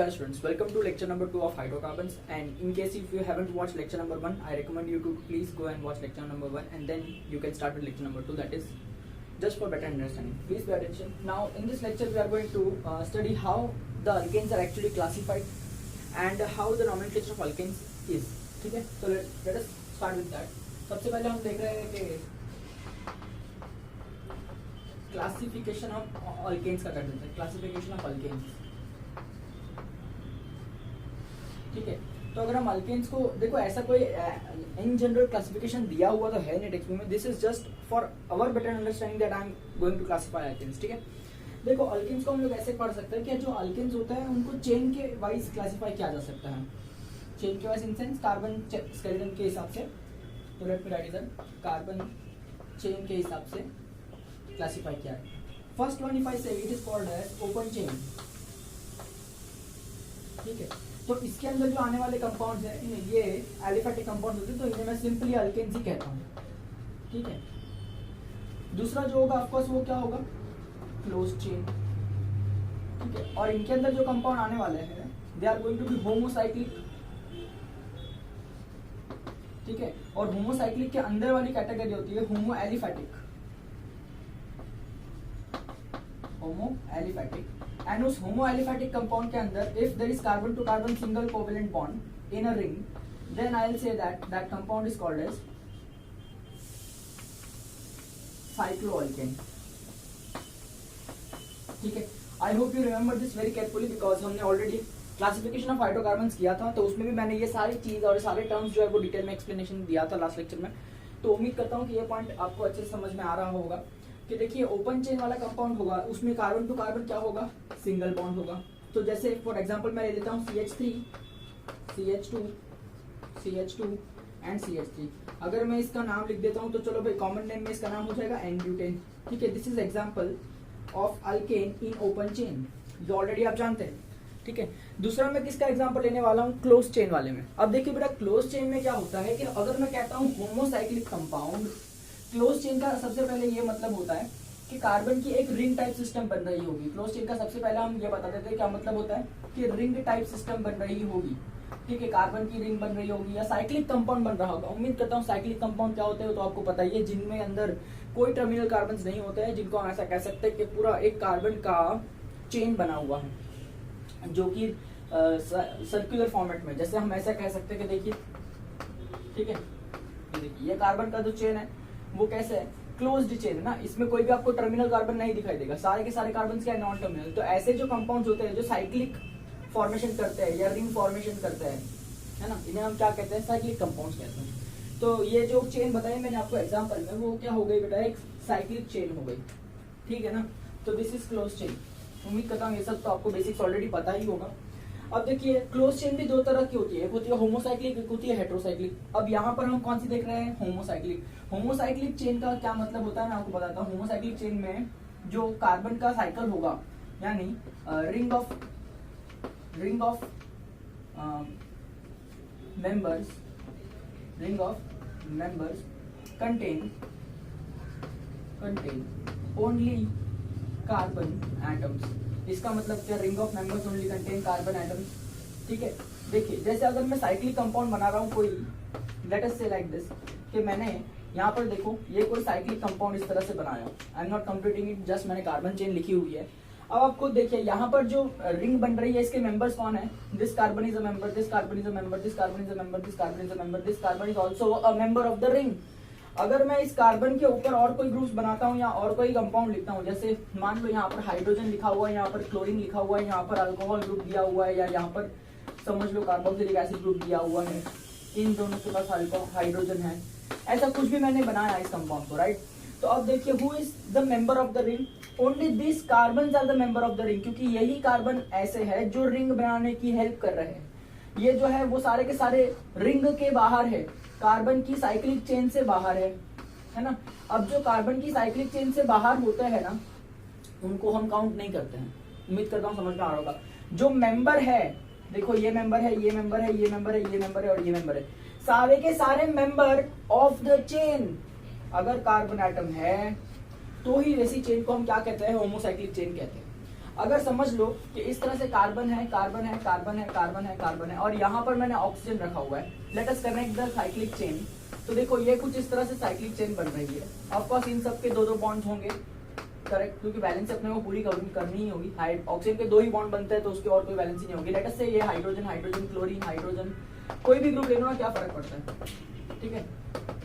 Namaskar students, welcome to lecture number 2 of hydrocarbons, and in case if you haven't watched lecture number 1, I recommend you to please go and watch lecture number 1 and then you can start with lecture number 2, that is just for better understanding. Please pay attention. Now in this lecture we are going to study how the alkanes are actually classified and how the nomenclature of alkanes is. ठीक है, so let us start with that. सबसे पहले हम देख रहे हैं कि classification of alkanes का कर देते हैं. क्लासिफिकेशन ऑफ अल्केन्स, ठीक है. तो अगर हम अल्केन्स को देखो, ऐसा कोई इन जनरल क्लासिफिकेशन दिया हुआ तो है नहीं टेक्स्ट में. This is just for our better understanding that I am going to classify alkanes. ठीक है, देखो अल्केन्स को हम लोग ऐसे पढ़ सकते हैं कि जो अल्केन्स होता है उनको चेन के वाइज क्लासिफाई किया जा सकता है. चेन के wise in sense carbon skeleton के हिसाब से. तो let me write it, carbon chain के हिसाब से क्लासिफाई किया है. First one if I say it is called as open chain. ठीक है, तो इसके अंदर जो आने वाले कंपाउंड्स हैं ये एलिफेटिक कंपाउंड्स होते हैं, तो इन्हें मैं सिंपली अल्केन्स ही कहता हूँ. ठीक है, दूसरा जो होगा ऑफकोर्स वो क्या होगा, क्लोज चेन. ठीक है, और इनके अंदर जो कंपाउंड आने वाले हैं they are going to be homocyclic. ठीक है, और होमोसाइक्लिक के अंदर वाली कैटेगरी होती है homo aliphatic. Homo aliphatic, and उस होमो एलिफेटिक कंपाउंड के अंदर if there is carbon to carbon single covalent bond in a ring, then I will say that compound is called as cycloalkane. ठीक है, I hope you remember this very carefully because हमने already classification of hydrocarbons किया था, तो उसमें भी मैंने ये सारी चीज और सारे टर्म्स जो है वो डिटेल में एक्सप्लेनेशन दिया था लास्ट लेक्चर में. तो उम्मीद करता हूँ कि ये पॉइंट आपको अच्छे से समझ में आ रहा होगा कि देखिए ओपन चेन वाला कंपाउंड होगा उसमें कार्बन टू कार्बन क्या होगा, सिंगल बॉन्ड होगा. तो जैसे फॉर एग्जांपल मैं ले लेता हूँ CH3, CH2, CH2 and CH3. अगर मैं इसका नाम लिख देता हूँ तो चलो भाई कॉमन नेम में इसका नाम हो जाएगा N-ब्यूटेन. ठीक है, this is example of alkane in open chain, जो ऑलरेडी आप जानते हैं. ठीक है, दूसरा मैं किसका एग्जांपल लेने वाला हूँ, क्लोज चेन वाले में. अब देखिए बेटा, क्लोज चेन में क्या होता है कि अगर मैं कहता हूँ होमोसाइक्लिक कंपाउंड, क्लोज चेन का सबसे पहले ये मतलब होता है कि कार्बन की एक रिंग टाइप सिस्टम बन रही होगी. क्लोज चेन का सबसे पहले हम ये बता देते हैं क्या मतलब होता है कि रिंग टाइप सिस्टम बन रही होगी. ठीक है, कार्बन की रिंग बन रही होगी या साइक्लिक कंपाउंड बन रहा होगा. उम्मीद करता हूँ साइक्लिक कंपाउंड क्या होते हैं तो आपको पता ही है, जिनमें अंदर कोई टर्मिनल कार्बन नहीं होते हैं, जिनको हम ऐसा कह सकते हैं कि पूरा एक कार्बन का चेन बना हुआ है जो कि सर्कुलर फॉर्मेट में. जैसे हम ऐसा कह सकते हैं कि देखिए, ठीक है, देखिए ये कार्बन का जो चेन है वो कैसे है, क्लोज्ड चेन है ना. इसमें कोई भी आपको टर्मिनल कार्बन नहीं दिखाई देगा, सारे के सारे कार्बन क्या है, नॉन टर्मिनल. तो ऐसे जो कंपाउंड्स होते हैं जो साइक्लिक फॉर्मेशन करते हैं या रिंग फॉर्मेशन करते हैं, है ना, इन्हें हम क्या कहते हैं, साइक्लिक कंपाउंड्स कहते हैं. तो ये जो चेन बताई मैंने आपको एग्जांपल में, वो क्या हो गई बेटा, एक साइक्लिक चेन हो गई. ठीक है ना, तो दिस इज क्लोज चेन. उम्मीद करता हूँ ये सब तो आपको बेसिक्स ऑलरेडी पता ही होगा. अब देखिए क्लोज चेन भी दो तरह की होती है, एक होती है होमोसाइक्लिक, एक होती है हेटेरोसाइक्लिक. अब यहाँ पर हम कौन सी देख रहे हैं, होमोसाइक्लिक. होमोसाइक्लिक चेन का क्या मतलब होता है मैं आपको बताता हूँ. होमोसाइक्लिक चेन में जो कार्बन का साइकिल होगा, यानी ring of members contain only carbon atoms. इसका मतलब क्या, ring of members only contain carbon atoms. ठीक है, देखिए जैसे अगर मैं साइक्लिक कंपाउंड बना रहा हूँ कोई, लेट अस से लाइक दिस, कि मैंने यहाँ पर देखो ये कोई साइक्लिक कंपाउंड इस तरह से बनाया. I am not completing it, just मैंने कार्बन चेन लिखी हुई है. अब आपको देखिए यहाँ पर जो रिंग बन रही है इसके मेंबर्स कौन है, this carbon is a member, this carbon is a member, this carbon is a member, this carbon is a member, this carbon is also a member of the ring. अगर मैं इस carbon के ऊपर और कोई groups बनाता हूँ या और कोई कंपाउंड लिखता हूँ, जैसे मान लो यहाँ पर हाइड्रोजन लिखा हुआ है, यहाँ पर क्लोरीन लिखा हुआ है, यहाँ पर अल्कोहल ग्रुप दिया हुआ है, या यहाँ पर समझ लो कार्बोक्सिलिक एसिड ग्रुप दिया हुआ है, इन दोनों के पास हाइड्रोजन है, ऐसा कुछ भी मैंने बनाया इस कंपाउंड को, राइट. तो अब देखिए who is the member of the ring, only this carbon are the member of the ring, क्योंकि यही कार्बन ऐसे है जो रिंग बनाने की हेल्प कर रहे हैं. ये जो है वो सारे के सारे रिंग के बाहर है, कार्बन की साइक्लिक चेन से बाहर है ना. अब जो कार्बन की साइक्लिक चेन से बाहर होते हैं ना, उनको हम काउंट नहीं करते हैं. उम्मीद करता हूँ समझ में आ रहा होगा. जो मेंबर है, देखो ये मेंबर है, ये मेंबर है, ये मेंबर है, ये मेंबर है और ये मेंबर है, सारे के सारे मेंबर ऑफ द चेन. अगर कार्बन एटम है तो ही वैसी चेन को हम क्या कहते हैं, होमोसाइक्लिक चेन कहते हैं. अगर समझ लो कि इस तरह से कार्बन है, कार्बन है, कार्बन है, कार्बन है, कार्बन है, और यहाँ पर मैंने ऑक्सीजन रखा हुआ है, let us connect the cyclic chain. तो देखो ये कुछ इस तरह से साइक्लिक चेन बन रही है। ऑफ कोर्स इन सब के दो दो बॉन्ड्स होंगे, करेक्ट, क्योंकि बैलेंस अपने को पूरी करनी ही होगी। ऑक्सीजन के दो ही बॉन्ड बनते हैं तो उसके और कोई बैलेंस ही नहीं होगी। लेट अस से ये हाइड्रोजन, हाइड्रोजन, क्लोरीन, हाइड्रोजन, कोई भी ग्रुप ले लो ना, क्या फर्क पड़ता है, ठीक है।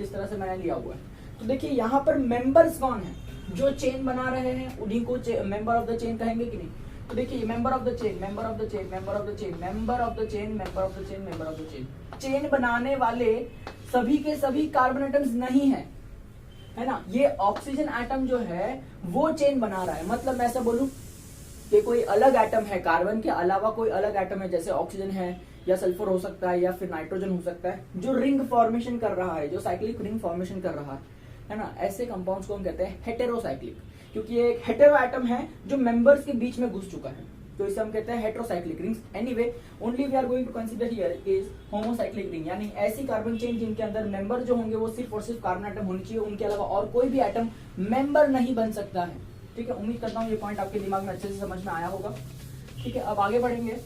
इस तरह से मैंने लिया हुआ है। तो देखिए यहाँ पर मेंबर्स कौन है, जो चेन बना रहे हैं उन्हीं को मेंबर ऑफ द चेन कहेंगे कि नहीं। तो देखिए member of the chain, member of the chain, member of the chain, member of the chain, member of the chain, member of the chain. Chain बनाने वाले सभी के सभी कार्बन एटम्स नहीं है, है ना। ये ऑक्सीजन एटम जो है वो चेन बना रहा है। मतलब मैं ऐसा बोलूं कि कोई अलग एटम है, कार्बन के अलावा कोई अलग एटम है, जैसे ऑक्सीजन है या सल्फर हो सकता है या फिर नाइट्रोजन हो सकता है, जो रिंग फॉर्मेशन कर रहा है, जो साइक्लिक रिंग फॉर्मेशन कर रहा है ना। ऐसे कंपाउंड्स को हम कहते हैं हेटेरोसाइक्लिक, क्योंकि ये एक हेटेरो एटम है जो मेंबर्स के बीच में घुस चुका है, तो इसे हम कहते हैं heterocyclic rings. Anyway only we are going to consider here is homocyclic ring, यानी ऐसी कार्बन चेन जिनके अंदर मेंबर जो होंगे वो सिर्फ और सिर्फ कार्बन एटम होनी चाहिए, उनके अलावा और कोई भी एटम मेंबर नहीं बन सकता है, ठीक है। उम्मीद करता हूँ ये पॉइंट आपके दिमाग में अच्छे से समझ में आया होगा, ठीक है। अब आगे बढ़ेंगे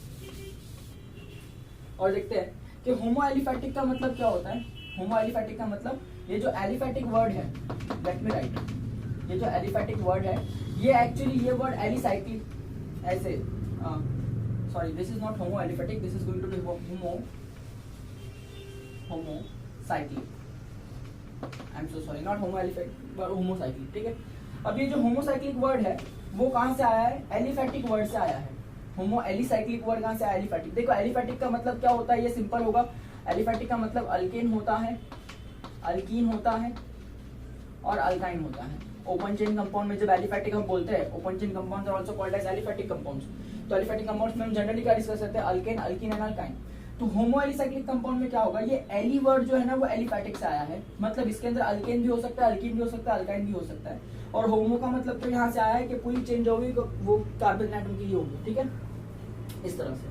और देखते हैं कि होमो एलिफैटिक का मतलब क्या होता है। होमो एलिफैटिक का मतलब, ये जो एलिफैटिक वर्ड है, लेट मी राइट, ये जो एलिफैटिक वर्ड है ये एक्चुअली ये वर्ड एलिसाइक्लिक, ऐसे sorry this is not homo aliphatic, this is going to be homocyclic, I am so sorry, not homo aliphatic but homocyclic, ठीक है। अब ये जो होमोसाइक्लिक वर्ड है वो कहां से आया है, एलिफैटिक वर्ड से आया है। होमो एलिसाइक्लिक वर्ड कहां से आया, एलिफैटिक। देखो एलिफैटिक का मतलब क्या होता है, ये सिंपल होगा। एलिफैटिक का मतलब अल्केन होता है, अल्कीन होता है और अल्काइन होता है। ओपन चेन कंपाउंड में जब एलिफैटिक हम बोलते हैं, open chain compounds are also called as aliphatic compounds. तो एलिफैटिक कंपाउंड्स में हम जनरली क्या डिस्कस करते हैं, अल्केन, अल्कीन एंड अल्काइन। तो होमो एलिसाइक्लिक कंपाउंड में क्या होगा, ये एली वर्ड जो है ना वो एलिफैटिक से आया है, मतलब इसके अंदर अल्केन भी हो सकता है, अल्कीन भी हो सकता है, अल्काइन भी हो सकता है। और होमो का मतलब तो यहाँ से आया है कि पूरी चेन जो होगी वो कार्बन एटम की ही होगी, ठीक है, इस तरह से।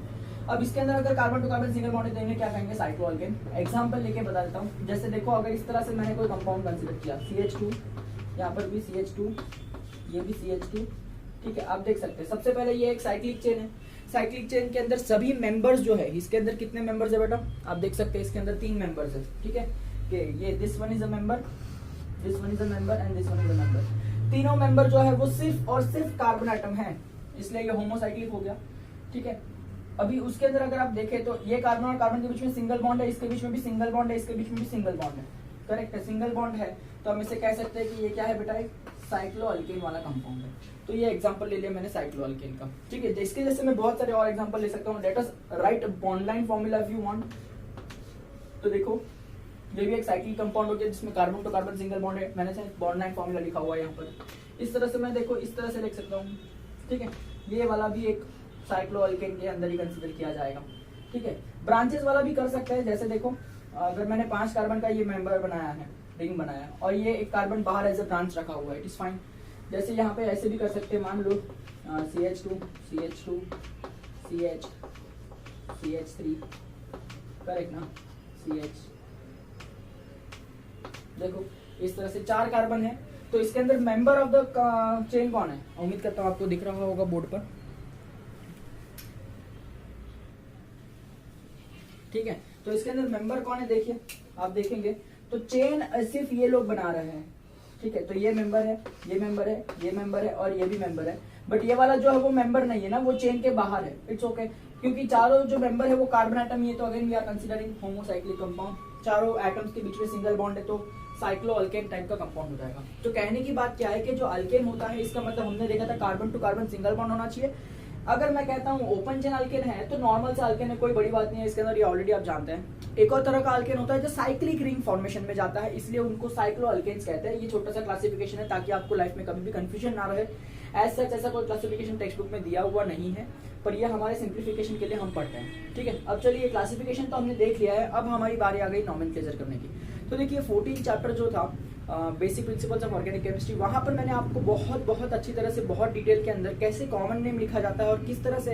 अब इसके अंदर अगर carbon to carbon single bond देंगे क्या कहेंगे, साइक्लोअल्केन। एग्जांपल लेके बता देता हूँ, जैसे देखो अगर इस तरह से मैंने कोई कंपाउंड कंसीडर किया, CH2, यहाँ पर भी CH2, ये भी CH2, ठीक है। आप देख सकते हैं सबसे पहले ये एक साइक्लिक चेन है। साइक्लिक चेन के अंदर सभी मेंबर्स जो है, इसके अंदर कितने मेंबर्स है बेटा, आप देख सकते हैं इसके अंदर 3 मेंबर्स है, ठीक है। कि ये this one is a member, this one is a member and this one is a member. तीनों मेंबर जो है वो सिर्फ और सिर्फ कार्बन एटम है, इसलिए ये होमोसाइक्लिक हो गया, ठीक है। अभी उसके अंदर अगर आप देखें तो ये कार्बन और कार्बन के बीच में सिंगल बॉन्ड है, इसके बीच में भी सिंगल बॉन्ड है, इसके बीच में भी सिंगल बॉन्ड है, करेक्ट है, सिंगल बॉन्ड है। तो हम इसे कह सकते हैं कि ये क्या है बेटा, एक साइक्लोअल्केन वाला कंपाउंड है। तो ये एग्जांपल ले लिया मैंने साइक्लोअल्केन का, ठीक है। इसके जैसे मैं बहुत सारे और एग्जांपल ले सकता हूँ। Let us right bond line formula if you want. तो देखो ये भी एक साइक्लिक कंपाउंड हो गया जिसमें carbon to carbon single bond है, मैंने बॉन्ड लाइन फॉर्मूला लिखा हुआ है यहाँ पर। इस तरह से मैं देखो इस तरह से लिख सकता हूँ, ठीक है। ये वाला भी एक साइक्लोअल्केन के अंदर ही कंसीडर किया जाएगा, ठीक है। ब्रांचेस वाला भी कर सकते हैं, जैसे देखो अगर मैंने 5 कार्बन का ये मेंबर बनाया है, रिंग बनाया, और ये एक कार्बन बाहर एज अ ब्रांच रखा हुआ है, इट इज फाइन। जैसे यहाँ पे ऐसे भी कर सकते हैं, मान लो CH2, CH2, CH, CH3, correct ना, CH। देखो इस तरह से 4 कार्बन है, तो इसके अंदर मेंबर ऑफ द चेन कौन है, उम्मीद करता हूँ आपको दिख रहा होगा बोर्ड पर, ठीक है। तो इसके अंदर मेंबर कौन है, देखिए आप देखेंगे तो चेन सिर्फ ये लोग बना रहे हैं, ठीक है। तो ये मेंबर है, ये मेंबर है, ये मेंबर है और ये भी मेंबर है, बट ये वाला जो है वो मेंबर नहीं है ना, वो चेन के बाहर है, इट्स ओके, क्योंकि चारों जो मेंबर है वो कार्बन एटम ही है। तो again we are considering homocyclic compound. चारों एटम्स के बीच में सिंगल बॉन्ड है, तो साइक्लोअल्केन टाइप का कंपाउंड हो जाएगा। तो कहने की बात क्या है कि जो अल्केन होता है इसका मतलब हमने देखा था carbon to carbon single bond होना चाहिए। अगर मैं कहता हूँ ओपन चेन अल्केन है तो नॉर्मल सा अल्केन है, कोई बड़ी बात नहीं है इसके अंदर, ये ऑलरेडी आप जानते हैं। एक और तरह का अल्केन होता है जो साइक्लिक रिंग फॉर्मेशन में जाता है, इसलिए उनको साइक्लोअल्केन्स कहते हैं। ये छोटा सा क्लासिफिकेशन है ताकि आपको लाइफ में कभी भी कंफ्यूजन ना रहे। एज सच ऐसा कोई क्लासिफिकेशन टेक्स्ट बुक में दिया हुआ नहीं है, पर ये हमारे सिंप्लीफिकेशन के लिए हम पढ़ते हैं, ठीक है। अब चलिए क्लासिफिकेशन तो हमने देख लिया है, अब हमारी बारी आ गई नॉमेनक्लेचर करने की। तो देखिए 14 चैप्टर जो था basic principles of organic chemistry, वहां पर मैंने आपको बहुत अच्छी तरह से बहुत डिटेल के अंदर कैसे कॉमन नेम लिखा जाता है और किस तरह से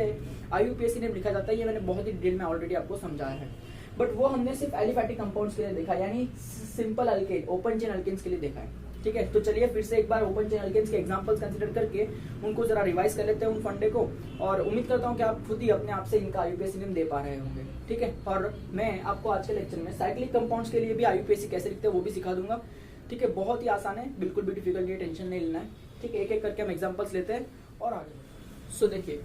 IUPAC नेम लिखा जाता है, ये मैंने बहुत ही डिटेल में ऑलरेडी आपको समझाया है। बट वो हमने सिर्फ एलिफैटिक कंपाउंड्स के लिए देखा, यानी simple alkane, open chain alkanes के लिए देखा है, ठीक है, तो चलिए फिर से एक बार ओपन चेन अल्केन्स के एग्जांपल्स कंसीडर करके उनको जरा रिवाइज कर लेते हैं उन फंडे को, और उम्मीद करता हूँ कि आप खुद ही अपने आप से इनका आईयूपीएसी नेम दे पा रहे होंगे। ठीक है, और मैं आपको आज के लेक्चर में साइक्लिक कंपाउंड्स के लिए भी आईयूपीएसी कैसे लिखते हैं वो भी सिखा दूंगा। ठीक है, बहुत ही आसान है, बिल्कुल भी डिफिकल्ट नहीं, टेंशन नहीं लेना है। ठीक है, एक एक करके हम एग्जांपल्स लेते हैं और आगे। सो देखिए,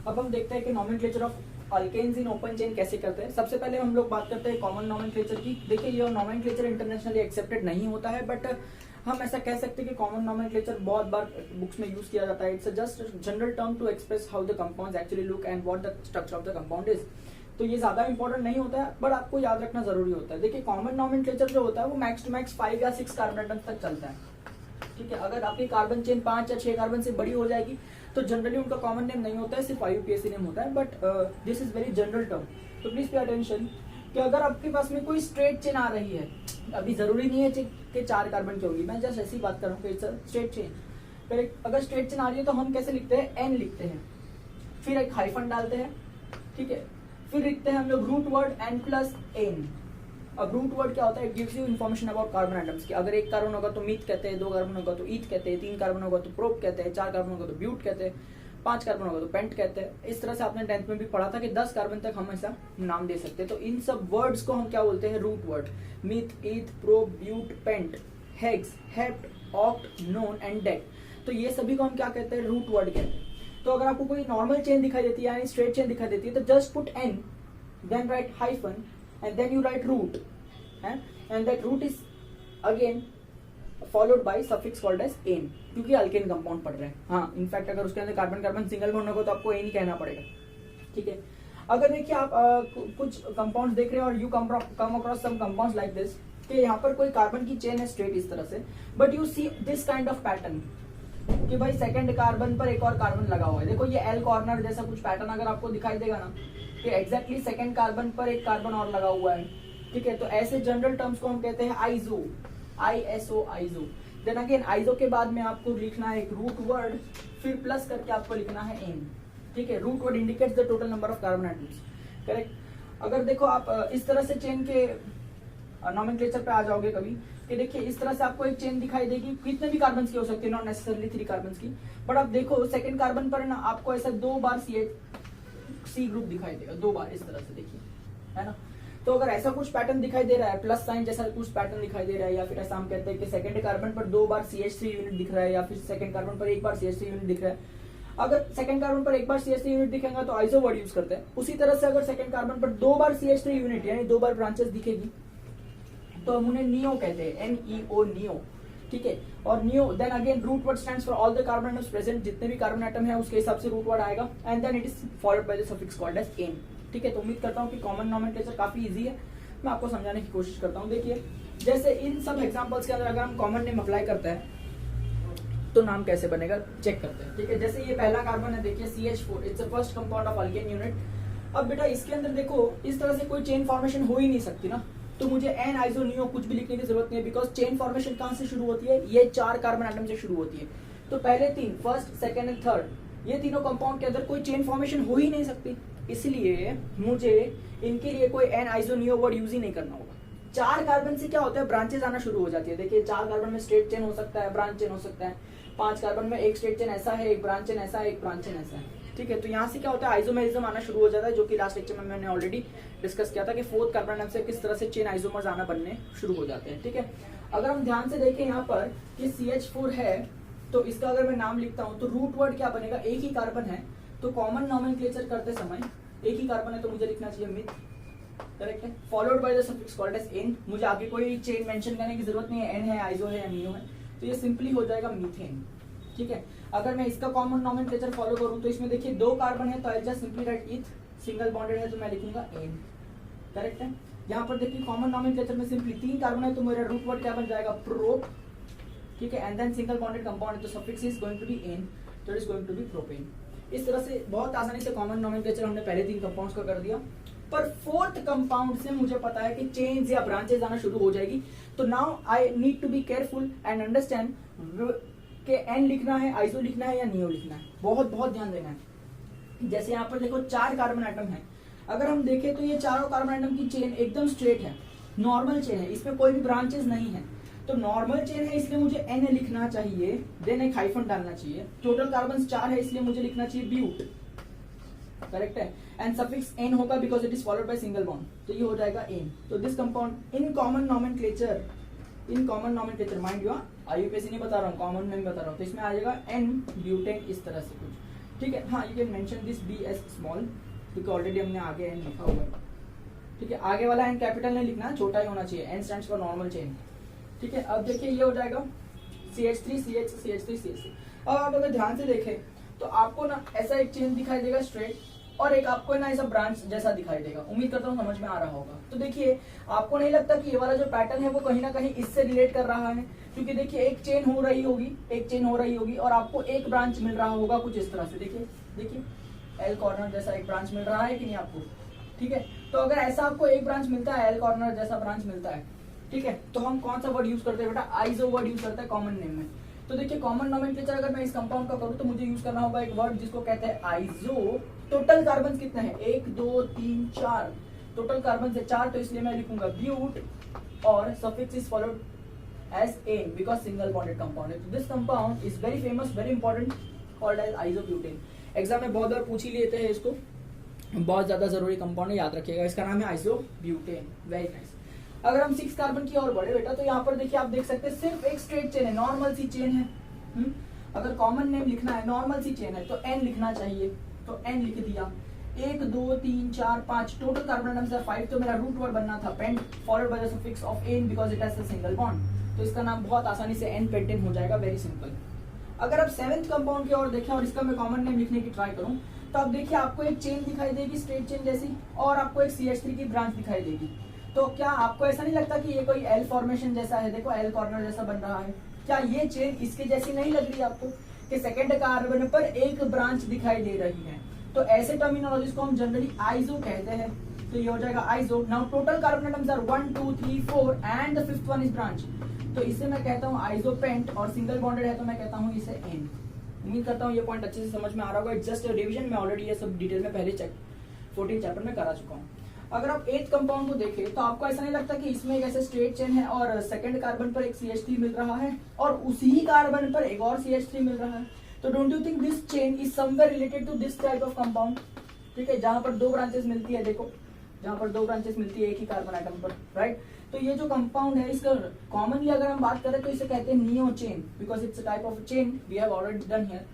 अब हम देखते हैं कि nomenclature of alkanes in open chain कैसे करते हैं। सबसे पहले हम लोग बात करते हैं कॉमन नोमेनक्लेचर की। देखिए, ये नोमेनक्लेचर इंटरनेशनली एक्सेप्टेड नहीं होता है, बट हम ऐसा कह सकते हैं कि कॉमन नोमेनक्लेचर बहुत बार बुक्स में यूज किया जाता है। It's just general term to express how the compounds actually look and what the structure of the compound is. तो ये ज्यादा इंपॉर्टेंट नहीं होता है, बट आपको याद रखना जरूरी होता है। देखिए, कॉमन नोमेनक्लेचर जो होता है वो मैक्स टू मैक्स 5 या 6 कार्बन एटम्स तक चलता है। ठीक है, अगर आपकी कार्बन चेन 5 या 6 कार्बन से बड़ी हो जाएगी तो जनरली उनका कॉमन नेम नहीं होता है, सिर्फ आईयूपीएसी नेम होता है, but this is very general term. तो प्लीज पे अटेंशन कि अगर आपके पास में कोई स्ट्रेट चेन आ रही है, अभी जरूरी नहीं है कि 4 कार्बन की होगी, मैं जस्ट ऐसी बात कर रहा हूँ कि इट्स स्ट्रेट चेन। फिर अगर स्ट्रेट चेन आ रही है तो हम कैसे लिखते हैं, एन लिखते हैं, फिर एक हाइफन डालते हैं। ठीक है, फिर लिखते हैं हम लोग root word ane plus ane. अब रूट वर्ड क्या होता है, it gives you information about carbon atoms की। अगर 1 कार्बन होगा तो मीथ कहते हैं, 2 कार्बन होगा तो ईथ कहते हैं, 3 कार्बन होगा तो प्रोप कहते हैं, 4 कार्बन होगा तो ब्यूट कहते हैं, 5 कार्बन होगा तो पेंट कहते हैं। इस तरह से आपने 10th में भी पढ़ा था कि 10 कार्बन तक हम ऐसा नाम दे सकते हैं। तो इन सब वर्ड्स को हम क्या बोलते हैं, root word. Meth, eth, prop, but, pent, hex, hept, oct, non and dec, तो ये सभी को हम क्या कहते हैं, रूट वर्ड कहते हैं। तो अगर आपको कोई नॉर्मल चेन दिखाई देती है यानी स्ट्रेट चेन दिखाई देती है तो just put ane, then write hyphen and then you write root, and that root is again followed by suffix called as ane, क्योंकि अल्केन कंपाउंड पढ़ रहे हैं। हाँ, इनफैक्ट अगर उसके अंदर कार्बन कार्बन सिंगल बॉन्ड होगा तो आपको एन ही कहना पड़ेगा। ठीक है, अगर देखिए आप कुछ कंपाउंड्स देख रहे हैं और you come across some compounds like this, कि यहाँ पर कोई कार्बन की चेन है स्ट्रेट इस तरह से, but you see this kind of pattern कि भाई सेकंड कार्बन पर एक और कार्बन लगा हुआ है। देखो ये एल कॉर्नर जैसा कुछ पैटर्न अगर आपको दिखाई देगा ना, कि एग्जैक्टली सेकंड कार्बन पर एक कार्बन और लगा हुआ है। ठीक है, तो ऐसे जनरल टर्म्स को हम कहते हैं आइजो, ISO आइजो। देन अगेन आइजो के बाद में आपको लिखना है एक रूट वर्ड, फिर प्लस करके आपको लिखना है एन। ठीक है, root word indicates the total number of carbon atoms, correct. अगर देखो आप इस तरह से चेन के नोमेनक्लेचर पे आ जाओगे कभी, कि देखिए इस तरह से आपको एक चेन दिखाई देगी, कितने भी कार्बन की हो सकती है, नॉट नेसेसरली 3 कार्बन की, बट आप देखो सेकंड कार्बन पर ना आपको ऐसा 2 बार सी ग्रुप दिखाई देगा, 2 बार इस तरह से, देखिए, है ना। तो अगर ऐसा कुछ पैटर्न दिखाई दे रहा है, प्लस साइन जैसा कुछ पैटर्न दिखाई दे रहा है, या फिर ऐसा हम कहते हैं कि सेकंड कार्बन पर 2 बार CH3 यूनिट दिख रहा है, या फिर सेकंड कार्बन पर 1 बार CH3 यूनिट दिख रहा है, अगर सेकंड कार्बन पर 1 बार CH3 यूनिट दिखेगा तो आइसो वर्ड यूज करते हैं। उसी तरह से अगर सेकंड कार्बन पर 2 बार CH3 यूनिट यानी 2 बार ब्रांचेस दिखेगी तो हम उन्हें नियो कहते हैं, NEO नियो। ठीक है, और neo then again root word stands for all the carbon atoms present, जितने भी कार्बन एटम है उसके हिसाब से रूट वर्ड आएगा, and then it is followed by the suffix called as ane. ठीक है, तो उम्मीद करता हूँ कि कॉमन नोमेनक्लेचर काफी इजी है, मैं आपको समझाने की कोशिश करता हूँ। देखिए, जैसे इन सब एग्जांपल्स के अंदर अगर हम कॉमन नेम अप्लाई करते हैं तो नाम कैसे बनेगा चेक करते हैं। ठीक है, जैसे ये पहला कार्बन है, देखिए CH4, it's the first compound of alkane unit. अब बेटा इसके अंदर देखो इस तरह से कोई चेन फॉर्मेशन हो ही नहीं सकती ना, तो मुझे एन आइसो नियो कुछ भी लिखने की जरूरत नहीं है, बिकॉज चेन फॉर्मेशन कहां से शुरू होती है, ये 4 कार्बन एटम से शुरू होती है। तो पहले 3, फर्स्ट, सेकंड एंड थर्ड, ये तीनों कंपाउंड के अंदर कोई चेन फॉर्मेशन हो ही नहीं सकती, इसलिए मुझे इनके लिए कोई n iso neo word use ही नहीं करना होगा। 4 कार्बन से क्या होता है, ब्रांचेस आना शुरू हो जाती है। देखिए 4 कार्बन में स्ट्रेट चेन हो सकता है, ब्रांच चेन हो सकता है, 5 कार्बन में एक स्ट्रेट चेन ऐसा है, एक ब्रांच चेन ऐसा है, एक ब्रांच चेन ऐसा है। ठीक है, तो यहाँ से क्या होता है, आइसोमेरिज्म आना शुरू हो जाता है, जो कि लास्ट लेक्चर में मैंने ऑलरेडी डिस्कस किया था कि 4th कार्बन एटम से किस तरह से चेन आइसोमर्स आना बनने शुरू हो जाते हैं। ठीक है, अगर हम ध्यान से देखें यहाँ पर कि CH4 है, तो इसका अगर मैं नाम लिखता हूँ तो रूट वर्ड क्या बनेगा, एक ही कार्बन है, तो कॉमन नोमेनक्लेचर करते समय एक ही कार्बन है तो मुझे लिखना चाहिए मिथ, करेक्ट है, followed by the suffix called as ane. मुझे आगे कोई चेन मेंशन करने की जरूरत नहीं है, एन है, आइसो है या नियो है, तो ये सिंपली हो जाएगा मीथेन। ठीक है, अगर मैं इसका कॉमन नोमेनक्लेचर फॉलो करूं तो इसमें देखिए 2 कार्बन है तो I just simply write eth, single bonded है तो मैं लिखूंगा एन, करेक्ट है। यहाँ पर देखिए कॉमन नोमेनक्लेचर में सिंपली 3 कार्बन है तो मेरा रूट वर्ड क्या बन जाएगा, प्रोप। ठीक है, and then single bonded compound है तो suffix is going to be ane, तो it is going to be propane. इस तरह से बहुत आसानी से कॉमन नोमेनक्लेचर हमने पहले 3 कंपाउंड्स का कर दिया, पर 4th कंपाउंड से मुझे पता है कि चेन्स या ब्रांचेस आना शुरू हो जाएगी। तो now I need to be careful and understand कि एन लिखना है, आइसो लिखना है या नियो लिखना है, बहुत बहुत ध्यान देना है। जैसे यहाँ पर देखो 4 कार्बन एटम है, अगर हम देखें तो ये चारों कार्बन एटम की चेन एकदम स्ट्रेट है, नॉर्मल चेन है, इसमें कोई भी ब्रांचेस नहीं है। तो नॉर्मल चेन है इसलिए मुझे N लिखना चाहिए, देन एक हाइफन डालना चाहिए। टोटल कार्बन 4 है इसलिए मुझे लिखना चाहिए ब्यूट, करेक्ट है। एंड सफिक्स N होगा because it is followed by single bond, तो ये हो जाएगा N। तो this compound in common nomenclature, mind you IUPAC नहीं बता रहा हूँ, कॉमन में बता रहा हूँ, तो इसमें आ जाएगा N ब्यूटेन इस तरह से कुछ, ठीक है। हाँ, you can mention this BS small क्योंकि ऑलरेडी हमने आगे N लिखा हुआ है, ठीक है। आगे वाला N कैपिटल नहीं लिखना, छोटा ही होना चाहिए। N stands for normal chain, ठीक है। अब देखिए ये हो जाएगा CH3 CH CH3 CH3। अब आप अगर ध्यान से देखें तो आपको ना ऐसा एक चेन दिखाई देगा स्ट्रेट, और एक आपको ना ऐसा ब्रांच जैसा दिखाई देगा। उम्मीद करता हूँ समझ में आ रहा होगा। तो देखिए आपको नहीं लगता कि ये वाला जो पैटर्न है वो कहीं ना कहीं इससे रिलेट कर रहा है, क्योंकि देखिए एक चेन हो रही होगी और आपको एक ब्रांच मिल रहा होगा कुछ इस तरह से। देखिए एल कॉर्नर जैसा एक ब्रांच मिल रहा है कि नहीं आपको, ठीक है। तो अगर ऐसा आपको एक ब्रांच मिलता है, एल कॉर्नर जैसा ब्रांच मिलता है, ठीक है, तो हम कौन सा वर्ड यूज करते हैं बेटा? आइसो वर्ड यूज करते हैं कॉमन नेम में। तो देखिए कॉमन नोमेनक्लेचर अगर मैं इस कंपाउंड का करूं तो मुझे यूज करना होगा एक वर्ड जिसको कहते हैं आइसो। टोटल कार्बन कितने हैं? 1 2 3 4। टोटल कार्बन है 4, तो इसलिए मैं लिखूंगा ब्यूट और suffix is followed as ane because single bonded compound है। तो this compound is very famous, very important, called as isobutane. Exam में बहुत बार पूछ ही लेते हैं इसको, बहुत ज्यादा जरूरी कंपाउंड है, याद रखिएगा। इसका नाम है आइसोब्यूटेन। Very nice. अगर हम 6 कार्बन की ओर बढ़े बेटा तो यहाँ पर देखिए आप देख सकते हैं सिर्फ एक स्ट्रेट चेन है, नॉर्मल सी चेन है। अगर कॉमन नेम लिखना है, नॉर्मल सी चेन है, तो N लिखना चाहिए, तो N लिख दिया। 1 2 3 4 5 टोटल कार्बन एटम्स है 5, तो मेरा रूट वर्ड बनना था pent followed by the suffix of ane because it has a single bond. तो इसका नाम बहुत आसानी से N पेंटेन हो जाएगा, वेरी सिंपल। अगर आप 7th कंपाउंड की ओर देखें और इसका मैं कॉमन नेम लिखने की ट्राई करूं तो आप देखिए आपको एक चेन दिखाई देगी स्ट्रेट चेन जैसी, और आपको एक CH3 की ब्रांच दिखाई देगी। तो क्या आपको ऐसा नहीं लगता कि ये कोई एल फॉर्मेशन जैसा है? देखो एल कॉर्नर जैसा बन रहा है। क्या ये चेन इसके जैसी नहीं लग रही आपको कि सेकंड कार्बन पर एक ब्रांच दिखाई दे रही है? तो ऐसे टर्मिनोलॉजीज को हम जनरली आइसो कहते हैं। तो ये हो जाएगा iso. Now total carbon atoms are 1 2 3 4 and the 5th one is branch, तो इसे मैं कहता हूँ आइसोपेंट, और सिंगल बॉन्डेड है तो मैं कहता हूँ इसे एन। उम्मीद करता हूँ ये पॉइंट अच्छे से समझ में आ रहा होगा। इट्स जस्ट रिवीजन, मैं ऑलरेडी ये सब डिटेल में पहले 14 चैप्टर में करा चुका हूँ। अगर आप 8th कंपाउंड को देखें तो आपको ऐसा नहीं लगता कि इसमें एक ऐसे स्ट्रेट चेन है और सेकंड कार्बन पर एक CH3 मिल रहा है और उसी कार्बन पर एक और CH3 मिल रहा है? तो don't you think this chain is somewhere related to this type of compound? ठीक है, जहां पर 2 ब्रांचेस मिलती है, देखो जहां पर 2 ब्रांचेस मिलती है एक ही कार्बन आइटम पर, राइट। तो ये जो कंपाउंड है इसका कॉमनली अगर हम बात करें तो इसे कहते हैं neo chain because it's a type of chain we have already done here.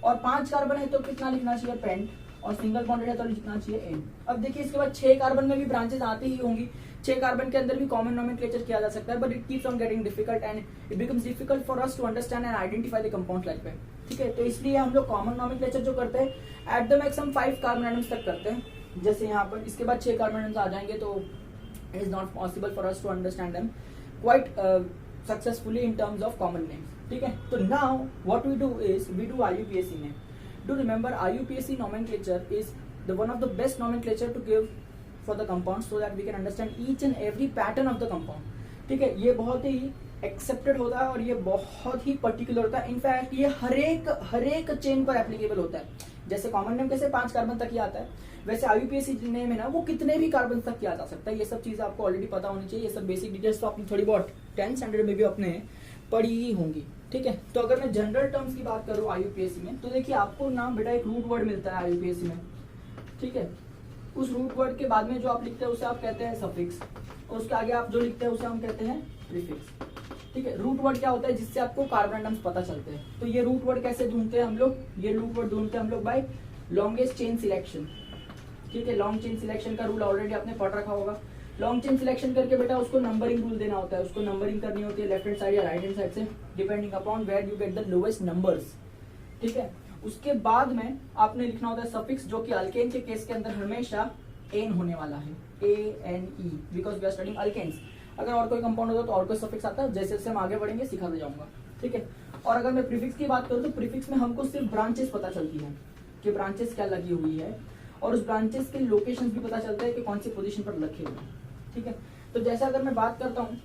और 5 कार्बन है तो कितना लिखना चाहिए? पेंट। और सिंगल बॉन्डेड है तो लिखना चाहिए एन। अब देखिए इसके बाद 6 कार्बन में भी ब्रांचेस आती ही होंगी। 6 कार्बन के अंदर भी कॉमन नोमेनक्लेचर किया जा सकता है, but it keeps on getting difficult and it becomes difficult for us to understand and identify the compound like that. ठीक है, तो इसलिए हम लोग कॉमन नोमेनक्लेचर जो करते हैं at the maximum 5 carbon atoms तक करते हैं। जैसे यहाँ पर इसके बाद 6 कार्बन एटम्स आ जाएंगे तो it is not possible for us to understand them quite successfully in terms of common names. ठीक है, तो now what we do is we do IUPAC name. Do remember IUPAC nomenclature is the one of the best nomenclature to give for the compound so that we can understand each and every pattern of the compound। ठीक है, ये बहुत he accepted होता है और ये बहुत ही particular होता है। इनफैक्ट ये हर एक चेन पर एप्लीकेबल होता है। जैसे कॉमन नेम कैसे 5 कार्बन तक ही आता है, वैसे IUPAC नेम है ना वो कितने भी कार्बन तक किया जा सकता है। ये सब चीजें आपको ऑलरेडी पता होनी चाहिए। ये सब बेसिक डिटेल्स तो आपने थोड़ी बहुत 10th स्टैंडर्ड में भी अपने पढ़ी ही होंगी। ठीक है, तो अगर मैं जनरल टर्म्स की बात करूं IUPAC में तो देखिए आपको नाम बेटा एक रूट वर्ड मिलता है IUPAC में। ठीक है, उस रूट वर्ड के बाद में जो आप लिखते हैं उसे आप कहते हैं सफिक्स, और उसके आगे आप जो लिखते हैं उसे हम कहते हैं प्रीफिक्स। ठीक है, रूट वर्ड क्या होता है? जिससे आपको कार्बन एटम्स पता चलते हैं। तो ये रूट वर्ड कैसे ढूंढते हैं हम लोग? ये रूट वर्ड ढूंढते हैं हम लोग बाय लॉन्गेस्ट चेन सिलेक्शन। ठीक है, लॉन्ग चेन सिलेक्शन का रूल ऑलरेडी आपने पढ़ रखा होगा। लॉन्ग चेन सिलेक्शन करके बेटा उसको नंबरिंग रूल देना होता है। उसको नंबरिंग करनी होती है लेफ्ट हैंड साइड या राइट हैंड साइड से, depending upon where you get the lowest numbers. ठीक है, उसके बाद में आपने लिखना होता है सफिक्स, जो कि अल्केन के केस के अंदर हमेशा एन होने वाला है, ANE, because we are studying alkanes. अगर और कोई कंपाउंड होता तो और कोई सफिक्स आता है, जैसे जैसे हम आगे बढ़ेंगे सिखाते जाऊंगा। ठीक है, और अगर मैं प्रीफिक्स की बात करूँ तो प्रीफिक्स में हमको सिर्फ ब्रांचेस पता चलती है कि ब्रांचेस क्या लगी हुई है, और उस ब्रांचेस के लोकेशन भी पता चलता है कि कौन सी पोजीशन पर रखे हुए हैं। ठीक है, तो जैसे अगर मैं बात करता हूँ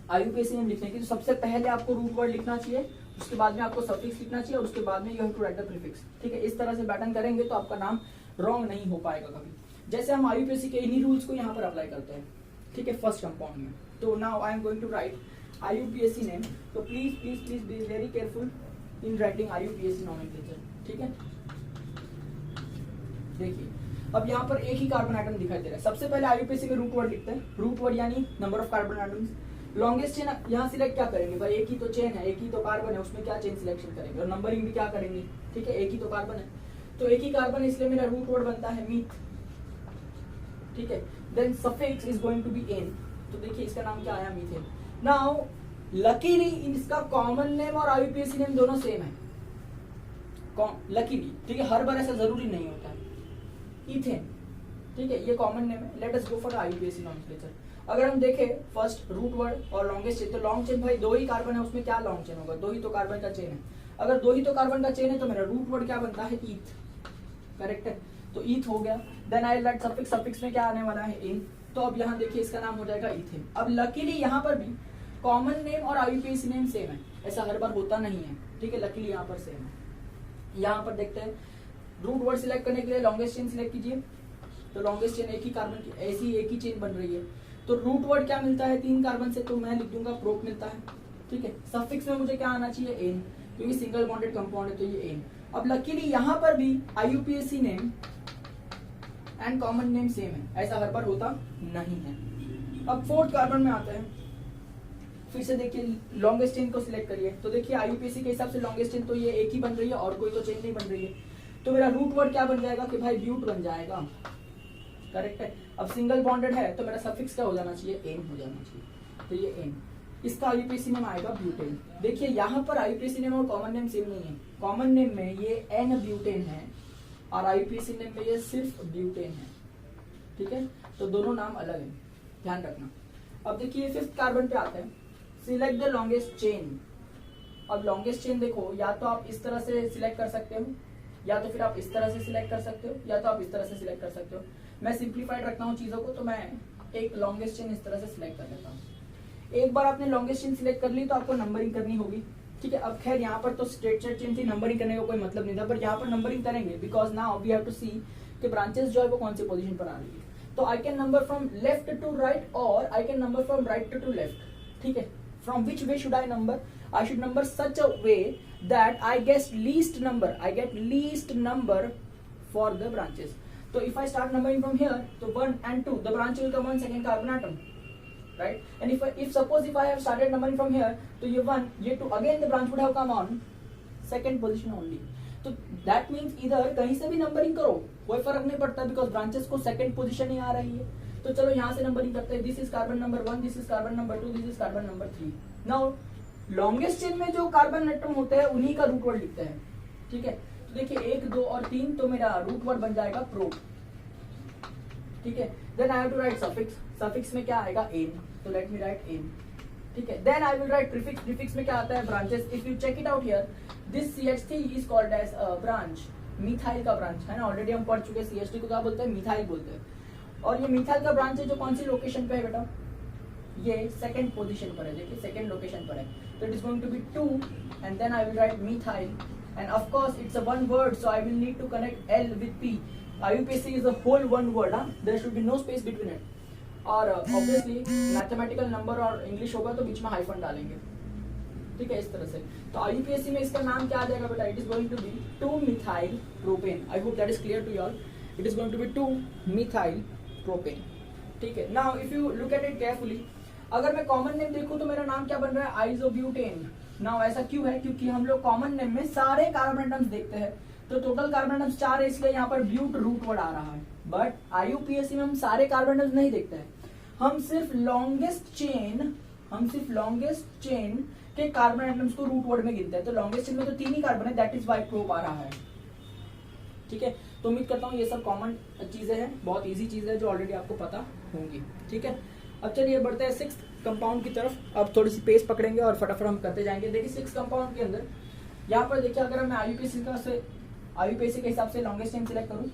IUPAC नेम लिखने की तो सबसे पहले आपको रूट वर्ड लिखना चाहिए, उसके बाद में आपको सफिक्स लिखना चाहिए, और उसके बाद में you have to write the prefix. ठीक है, इस तरह से पैटर्न करेंगे तो आपका नाम रॉन्ग नहीं हो पाएगा कभी। जैसे हम IUPAC के इन्हीं रूल्स को यहाँ पर अप्लाई करते हैं। ठीक है, फर्स्ट कंपाउंड में। तो now I am going to write IUPAC name, तो please please please be very careful in writing IUPAC nomenclature, ठीक है। देखिए अब यहाँ पर एक ही कार्बन आइटम दिखाई दे रहा है। सबसे पहले IUPAC में रूट वर्ड लिखते हैं, रूट वर्ड यानी number of carbon atoms. Longest chain यहाँ सिलेक्ट क्या करेंगे भाई, एक ही तो चेन है, एक ही तो कार्बन है, उसमें क्या चेन सिलेक्शन करेंगे, और नंबरिंग भी क्या करेंगे, ठीक है, एक ही तो कार्बन है, तो एक ही कार्बन है, इसलिए मेरा रूट वर्ड बनता है मीथ, ठीक है। Then suffix is going to be ane, तो देखिए इसका नाम क्या आया, मीथेन। नाउ लकीली इसका कॉमन नेम और IUPAC नेम दोनों सेम है, लकीली, ठीक है, हर बार ऐसा जरूरी नहीं होता है। इथेन, ठीक है, ये कॉमन नेम है। Let us go for IUPAC nomenclature. अगर हम देखें फर्स्ट रूट वर्ड और लॉन्गेस्ट चेन, तो लॉन्ग चेन भाई दो ही कार्बन है, उसमें क्या लॉन्ग चेन होगा, दो ही तो कार्बन का चेन है। अगर दो ही तो कार्बन का चेन है तो मेरा रूट वर्ड क्या बनता है, ईथ, करेक्ट है, तो ईथ हो गया। Then I write suffix, suffix में क्या आने वाला है, इन, तो अब यहाँ देखिए इसका नाम हो जाएगा इथेन। अब लकीली यहाँ पर भी कॉमन नेम और IUPAC नेम सेम है, ऐसा हर बार होता नहीं है, ठीक है, लकीली यहाँ पर सेम है। यहाँ पर देखते हैं रूट वर्ड सिलेक्ट करने के लिए लॉन्गेस्ट चेन सिलेक्ट कीजिए, तो लॉन्गेस्ट चेन एक ही कार्बन की ऐसी एक ही चेन बन रही है, तो रूट वर्ड क्या मिलता है 3 कार्बन से, तो मैं लिख दूंगा प्रोप मिलता है, ठीक है। सफिक्स में मुझे क्या आना चाहिए, एन, क्योंकि सिंगल बॉन्डेड कंपाउंड है तो ये एन। अब लकीली यहाँ पर भी IUPAC name and common name same है, ऐसा हर बार होता नहीं है। अब फोर्थ कार्बन में आते हैं, फिर से देखिए लॉन्गेस्ट चेन को सिलेक्ट करिए, तो देखिए IUPAC के हिसाब से लॉन्गेस्ट चेन तो ये एक ही बन रही है और कोई तो चेन नहीं बन रही है, तो मेरा रूट वर्ड क्या बन जाएगा कि भाई ब्यूट बन जाएगा, करेक्ट है। अब सिंगल बॉन्डेड है तो मेरा सफिक्स क्या हो जाना चाहिए, एन हो जाना चाहिए, तो ये एन, इसका IUPAC नेम आएगा ब्यूटेन। देखिए यहाँ पर IUPAC नेम और कॉमन नेम सेम नहीं है, कॉमन नेम में ये एन ब्यूटेन है और IUPAC नेम में ये सिर्फ ब्यूटेन है, ठीक है, तो दोनों नाम अलग है, ध्यान रखना। अब देखिए फिफ्थ कार्बन पे आते हैं, सिलेक्ट द लॉन्गेस्ट चेन। अब लॉन्गेस्ट चेन देखो, या तो आप इस तरह से सिलेक्ट कर सकते हो, या तो फिर आप इस तरह से सिलेक्ट कर सकते हो, या तो आप इस तरह से सिलेक्ट कर सकते हो। मैं सिंप्लीफाइड रखता हूँ चीजों को, तो मैं एक लॉन्गेस्ट चेन इस तरह से सिलेक्ट कर लेता हूँ। एक बार आपने लॉन्गेस्ट चेन सिलेक्ट कर ली तो आपको नंबरिंग करनी होगी, ठीक है। अब खैर यहाँ पर तो स्ट्रेट चेन थी, नंबरिंग करने का कोई मतलब नहीं था, पर यहाँ पर नंबरिंग करेंगे because now we have to see कि ब्रांचेस जो है वो कौन सी पोजीशन पर आ रही है। तो I can number from left to right और I can number from right to left, ठीक है। From which way should I number, I should number such a way that I get least number for the branches. So if I start numbering from here, so 1 and 2, the branch will come on second carbon atom, right? And if suppose I have started numbering from here, so ये 1, ये 2, again the branch would have come on second position only. तो that means either कहीं से भी numbering करो कोई फर्क नहीं पड़ता, बिकॉज ब्रांचेस को सेकंड पोजीशन ही आ रही है। तो चलो यहाँ से नंबरिंग करते हैं, this is carbon number 1, this is carbon number 2, this is carbon number 3। Now longest chain में जो कार्बन एटम होते हैं उन्हीं का रूट वर्ड लिखते हैं, ठीक है। तो देखिए 1, 2 और 3, तो मेरा रूट वर्ड बन जाएगा प्रो, ठीक है। Then I have to write suffix, suffix में क्या आएगा, एन, तो लेट मी राइट एन, ठीक है। Then I will write prefix, prefix में क्या आता है, branches. If you check it out here, this CH3 is called as a branch, methyl का ब्रांच है ना, ऑलरेडी हम पढ़ चुके हैं। CH3 को क्या बोलते हैं, मिथाइल बोलते हैं, और ये मिथाइल का ब्रांच है जो कौन सी लोकेशन पे है बेटा, ये सेकंड पोजीशन पर है, देखिए सेकंड लोकेशन पर है, तो it is going to be 2 and then I will write methyl and of course it's a one word, so I will need to connect L with P। IUPAC is a whole one word, there should be no space between it, और obviously mathematical number और English होगा तो बीच में hyphen डालेंगे, ठीक है, इस तरह से। तो IUPAC में इसका नाम क्या आ जाएगा बेटा, it is going to be 2-methyl propane। I hope that is clear to you all, it is going to be 2-methyl propane, ठीक है। Now if you look at it carefully, अगर मैं कॉमन नेम देखूं तो मेरा नाम क्या बन रहा है, आइसोब्यूटेन। नाउ ऐसा क्यों है, क्योंकि हम लोग कॉमन नेम में सारे कार्बन एटम्स देखते हैं, तो टोटल कार्बन एटम्स 4 है, इसलिए यहाँ पर ब्यूट रूट वर्ड आ रहा है। बट IUPAC में हम सारे कार्बन एटम्स नहीं देखते हैं, हम सिर्फ लॉन्गेस्ट चेन के कार्बन एटम्स को रूट वर्ड में गिनते हैं। तो लॉन्गेस्ट चेन में तो 3 ही कार्बन है, दैट इज वाई प्रोप आ रहा है, ठीक है। तो उम्मीद करता हूँ ये सब कॉमन चीजें हैं, बहुत इजी चीजें हैं जो ऑलरेडी आपको पता होंगी, ठीक है। अब चलिए बढ़ते हैं 6th कंपाउंड की तरफ। अब थोड़ी सी पेस पकड़ेंगे और फटाफट हम करते जाएंगे। देखिए 6th कंपाउंड के अंदर यहाँ पर देखिए, अगर मैं IUPAC के हिसाब से लॉन्गेस्ट चेन सिलेक्ट करूँ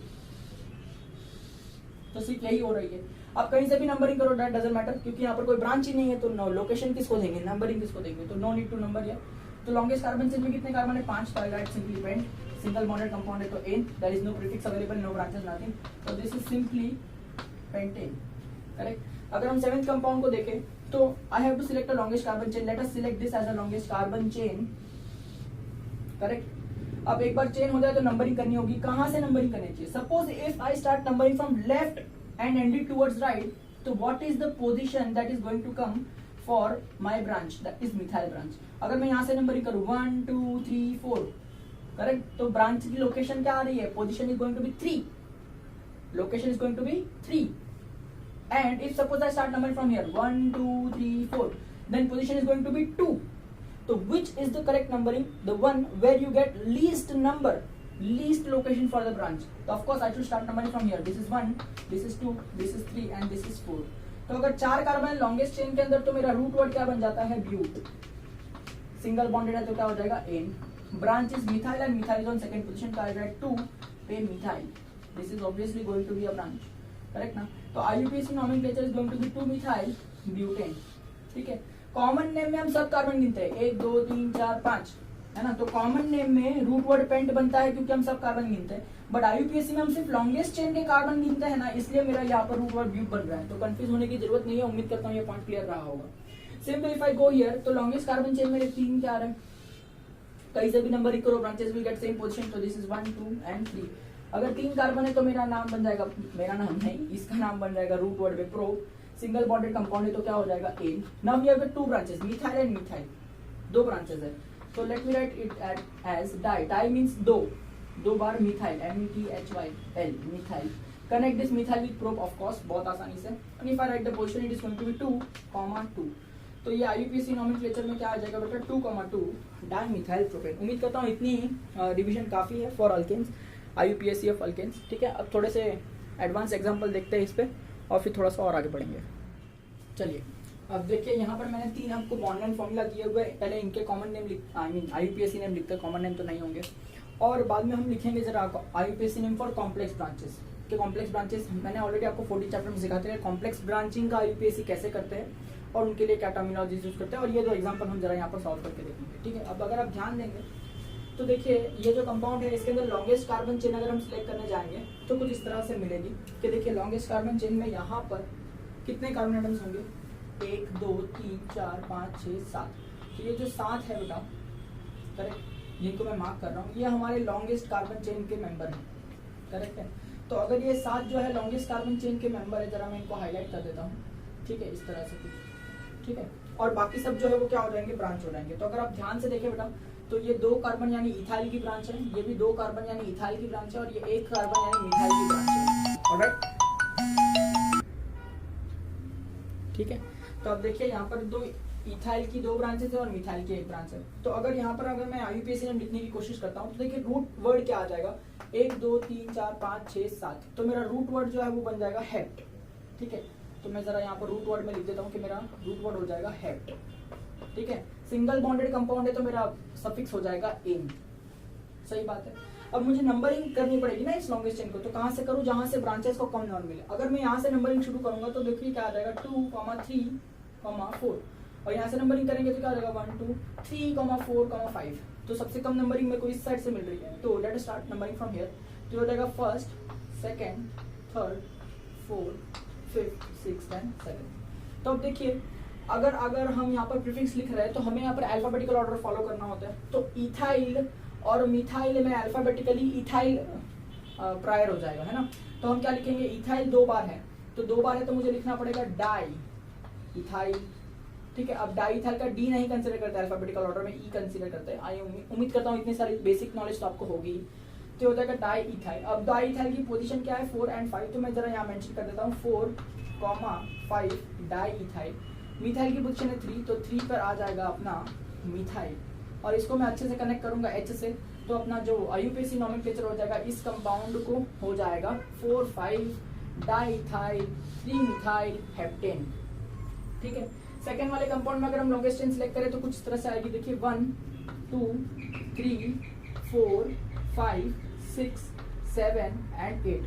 तो सिर्फ यही हो रही है। आप कहीं से भी नंबरिंग करो, दैट डजंट मैटर, क्योंकि यहाँ पर कोई ब्रांच ही नहीं है, तो लोकेशन किसको देंगे, नंबरिंग किसको देंगे, तो नो नीड टू नंबर है। तो लॉन्गेस्ट कार्बन चेन में कितने कार्बन है, 5, तो I write simply pent, single bonded compound है तो ane, there is no prefix available, no branches, nothing, तो this is simply pentane, correct. अगर हम 7th कंपाउंड को देखें तो I have to select a longest carbon chain, let us select this as a longest carbon chain, correct. अब एक बार chain हो जाए तो नंबरिंग करनी होगी, कहां से नंबरिंग करनी चाहिए? Suppose if I start numbering from left and end it towards right, तो what is the position that is going to come for my branch, that is methyl branch. अगर मैं यहां से नंबरिंग करूं 1 2 3 4, करेक्ट, तो branch की location क्या आ रही है? Position is going to be 3, location is going to be 3, and if suppose I start numbering from here 1 2 3 4, then position is going to be 2. So which is the correct numbering? The one where you get least number, least location for the branch. So of course I should start numbering from here. This is 1, this is 2, this is 3 and this is 4. तो अगर 4 carbon longest chain के अंदर तो मेरा root word क्या बन जाता है? ब्यूट। सिंगल बॉन्डेड है तो क्या हो जाएगा? Ane. Branch is methyl and methyl is on second position, का 2 पे methyl, this is obviously going to be a branch, correct ना। तो IUPAC nomenclature is going to be 2 methyl butane, ठीक है। कॉमन नेम में हम सब कार्बन गिनते हैं 1 2 3 4 5, है ना। तो कॉमन नेम में रूट वर्ड पेंट बनता है क्योंकि हम सब कार्बन गिनते हैं, बट IUPAC में हम सिर्फ लॉन्गेस्ट चेन के कार्बन गिनते हैं ना, इसलिए मेरा यहाँ पर रूट वर्ड ब्यूट बन रहा है। तो कंफ्यूज होने की जरूरत नहीं है, उम्मीद करता हूँ ये पॉइंट क्लियर रहा होगा। Simple if I go here, तो लॉन्गेस्ट कार्बन चेन मेरे 3 क्या आ रहा है? कहीं से भी नंबर करो, branches will get same position, तो दिस इज 1 2 एंड 3। अगर 3 कार्बन है तो मेरा नाम बन जाएगा, मेरा नाम नहीं, इसका नाम बन जाएगा रूट वर्ड में प्रो। सिंगल बॉन्डेड कंपाउंड है तो क्या हो जाएगा? Ane. Now we have the 2 branches, methyl and methyl, 2 branches है। तो let me write it as di, di means 2 बार methyl, METHYL, methyl. Connect this methyl with pro, of course बहुत आसानी से। And if I write the position it is going to be 2, 2। तो ये IUPAC nomenclature में क्या आ जाएगा बेटा? 2, 2 डाइमिथाइल प्रोपेन। उम्मीद करता हूँ इतनी रिवीजन काफी है for alkanes, IUPAC of alkanes, ठीक है। अब थोड़े से एडवांस एग्जांपल देखते हैं इस पे और फिर थोड़ा सा और आगे बढ़ेंगे। चलिए अब देखिए, यहाँ पर मैंने 3 आपको बॉन्ड लाइन फॉर्मूला किए हुए, पहले इनके कॉमन नेम IUPAC नेम लिखते हैं, कॉमन नेम तो नहीं होंगे, और बाद में हम लिखेंगे जरा IUPAC name for complex branches के। कॉम्प्लेक्स ब्रांचेस मैंने ऑलरेडी आपको 40 चैप्टर में सिखाते हैं कॉम्प्लेक्स ब्रांचिंग का IUPAC कैसे करते हैं और उनके लिए क्या टर्मिनोलॉजी यूज करते हैं, और ये 2 एग्जाम्पल हम जरा यहाँ पर सॉल्व करके देखेंगे, ठीक है। अब अगर आप ध्यान देंगे तो देखिए, ये जो कंपाउंड है इसके अंदर लॉन्गेस्ट कार्बन चेन अगर हम सिलेक्ट करने जाएंगे तो कुछ इस तरह से मिलेगी कि देखिए लॉन्गेस्ट कार्बन चेन में यहाँ पर कितने कार्बन एटम्स होंगे? 1 2 3 4 5 6 7। तो ये जो 7 है बेटा, करेक्ट, जिनको मैं मार्क कर रहा हूँ, ये हमारे लॉन्गेस्ट कार्बन चेन के मेंबर हैं, करेक्ट है। तो अगर ये 7 जो है लॉन्गेस्ट कार्बन चेन के मेंबर है, जरा मैं इनको हाईलाइट कर देता हूँ, ठीक है, इस तरह से कुछ, ठीक है। और बाकी सब जो है वो क्या हो जाएंगे? ब्रांच हो जाएंगे। तो अगर आप ध्यान से देखें बेटा, तो ये 2 कार्बन यानी इथाइल की ब्रांच है, ये भी 2 कार्बन यानी इथाइल की ब्रांच है, और ये 1 कार्बन यानी मिथाइल की ब्रांच है, ऑलराइट, ठीक है। तो अब देखिए यहाँ पर 2 इथाइल की 2 ब्रांचेस है और मिथाइल की 1 ब्रांच है। तो अगर यहाँ पर अगर मैं IUPAC नेम लिखने की कोशिश करता हूँ तो देखिए रूट वर्ड क्या आ जाएगा? 1 2 3 4 5 6 7। तो मेरा रूट वर्ड जो है वो बन जाएगा हेप्ट, ठीक है। तो मैं जरा यहाँ पर रूट वर्ड में लिख देता हूँ कि मेरा रूट वर्ड हो जाएगा हेप्ट, ठीक है। सिंगल बॉन्डेड कंपाउंड है तो मेरा सफिक्स हो जाएगा एन, सही बात है। अब मुझे नंबरिंग करनी पड़ेगी ना इस लॉन्गेस्ट चेन को, तो कहां से करूं? जहां से ब्रांचेस को कम नंबर मिले। अगर मैं यहां से नंबरिंग शुरू करूंगा तो देखिए क्या आ जाएगा? 2, 3, 4, और यहाँ से नंबरिंग करेंगे तो क्या आ जाएगा? 1 2 3, 4, 5। तो सबसे कम नंबरिंग मेरे को इस साइड से मिल रही है, तो let us start numbering from here. तो हो जाएगा 1st, 2nd, 3rd, 4th, 5th, 6th and 7th। तो अब देखिए, अगर हम यहाँ पर प्रीफिक्स लिख रहे हैं तो हमें यहाँ पर अल्फाबेटिकल ऑर्डर फॉलो करना होता है। तो इथाइल और मिथाइल में अल्फाबेटिकली इथाइल प्रायर हो जाएगा, है ना। तो हम क्या लिखेंगे? इथाइल 2 बार है, तो 2 बार है तो मुझे लिखना पड़ेगा डाई इथाइल, ठीक है। अब डाई इथाइल का डी नहीं कंसीडर करते अल्फाबेटिकल ऑर्डर में, ई कंसीडर करते हैं। आई उम्मीद करता हूँ इतनी सारी बेसिक नॉलेज तो आपको होगी। तो हो जाएगा डाई इथाइल। अब डाई इथाइल की पोजीशन क्या है? 4 और 5। तो मैं जरा यहाँ मेंशन कर देता हूँ 4, 5 डाई इथाइल। मिथाइल की पोजीशन है 3, तो 3 पर आ जाएगा अपना मिथाइल, और इसको मैं अच्छे से कनेक्ट करूंगा H से, तो अपना जो IUPAC नोमेनक्लेचर हो जाएगा इस कंपाउंड को हो जाएगा 4 5 डाइथाइल 3 मिथाइल हेप्टेन, ठीक है। सेकेंड वाले कंपाउंड में अगर हम लॉन्गेस्ट चेन सेलेक्ट करें तो कुछ इस तरह से आएगी, देखिए 1 2 3 4 5 6 7 एंड 8।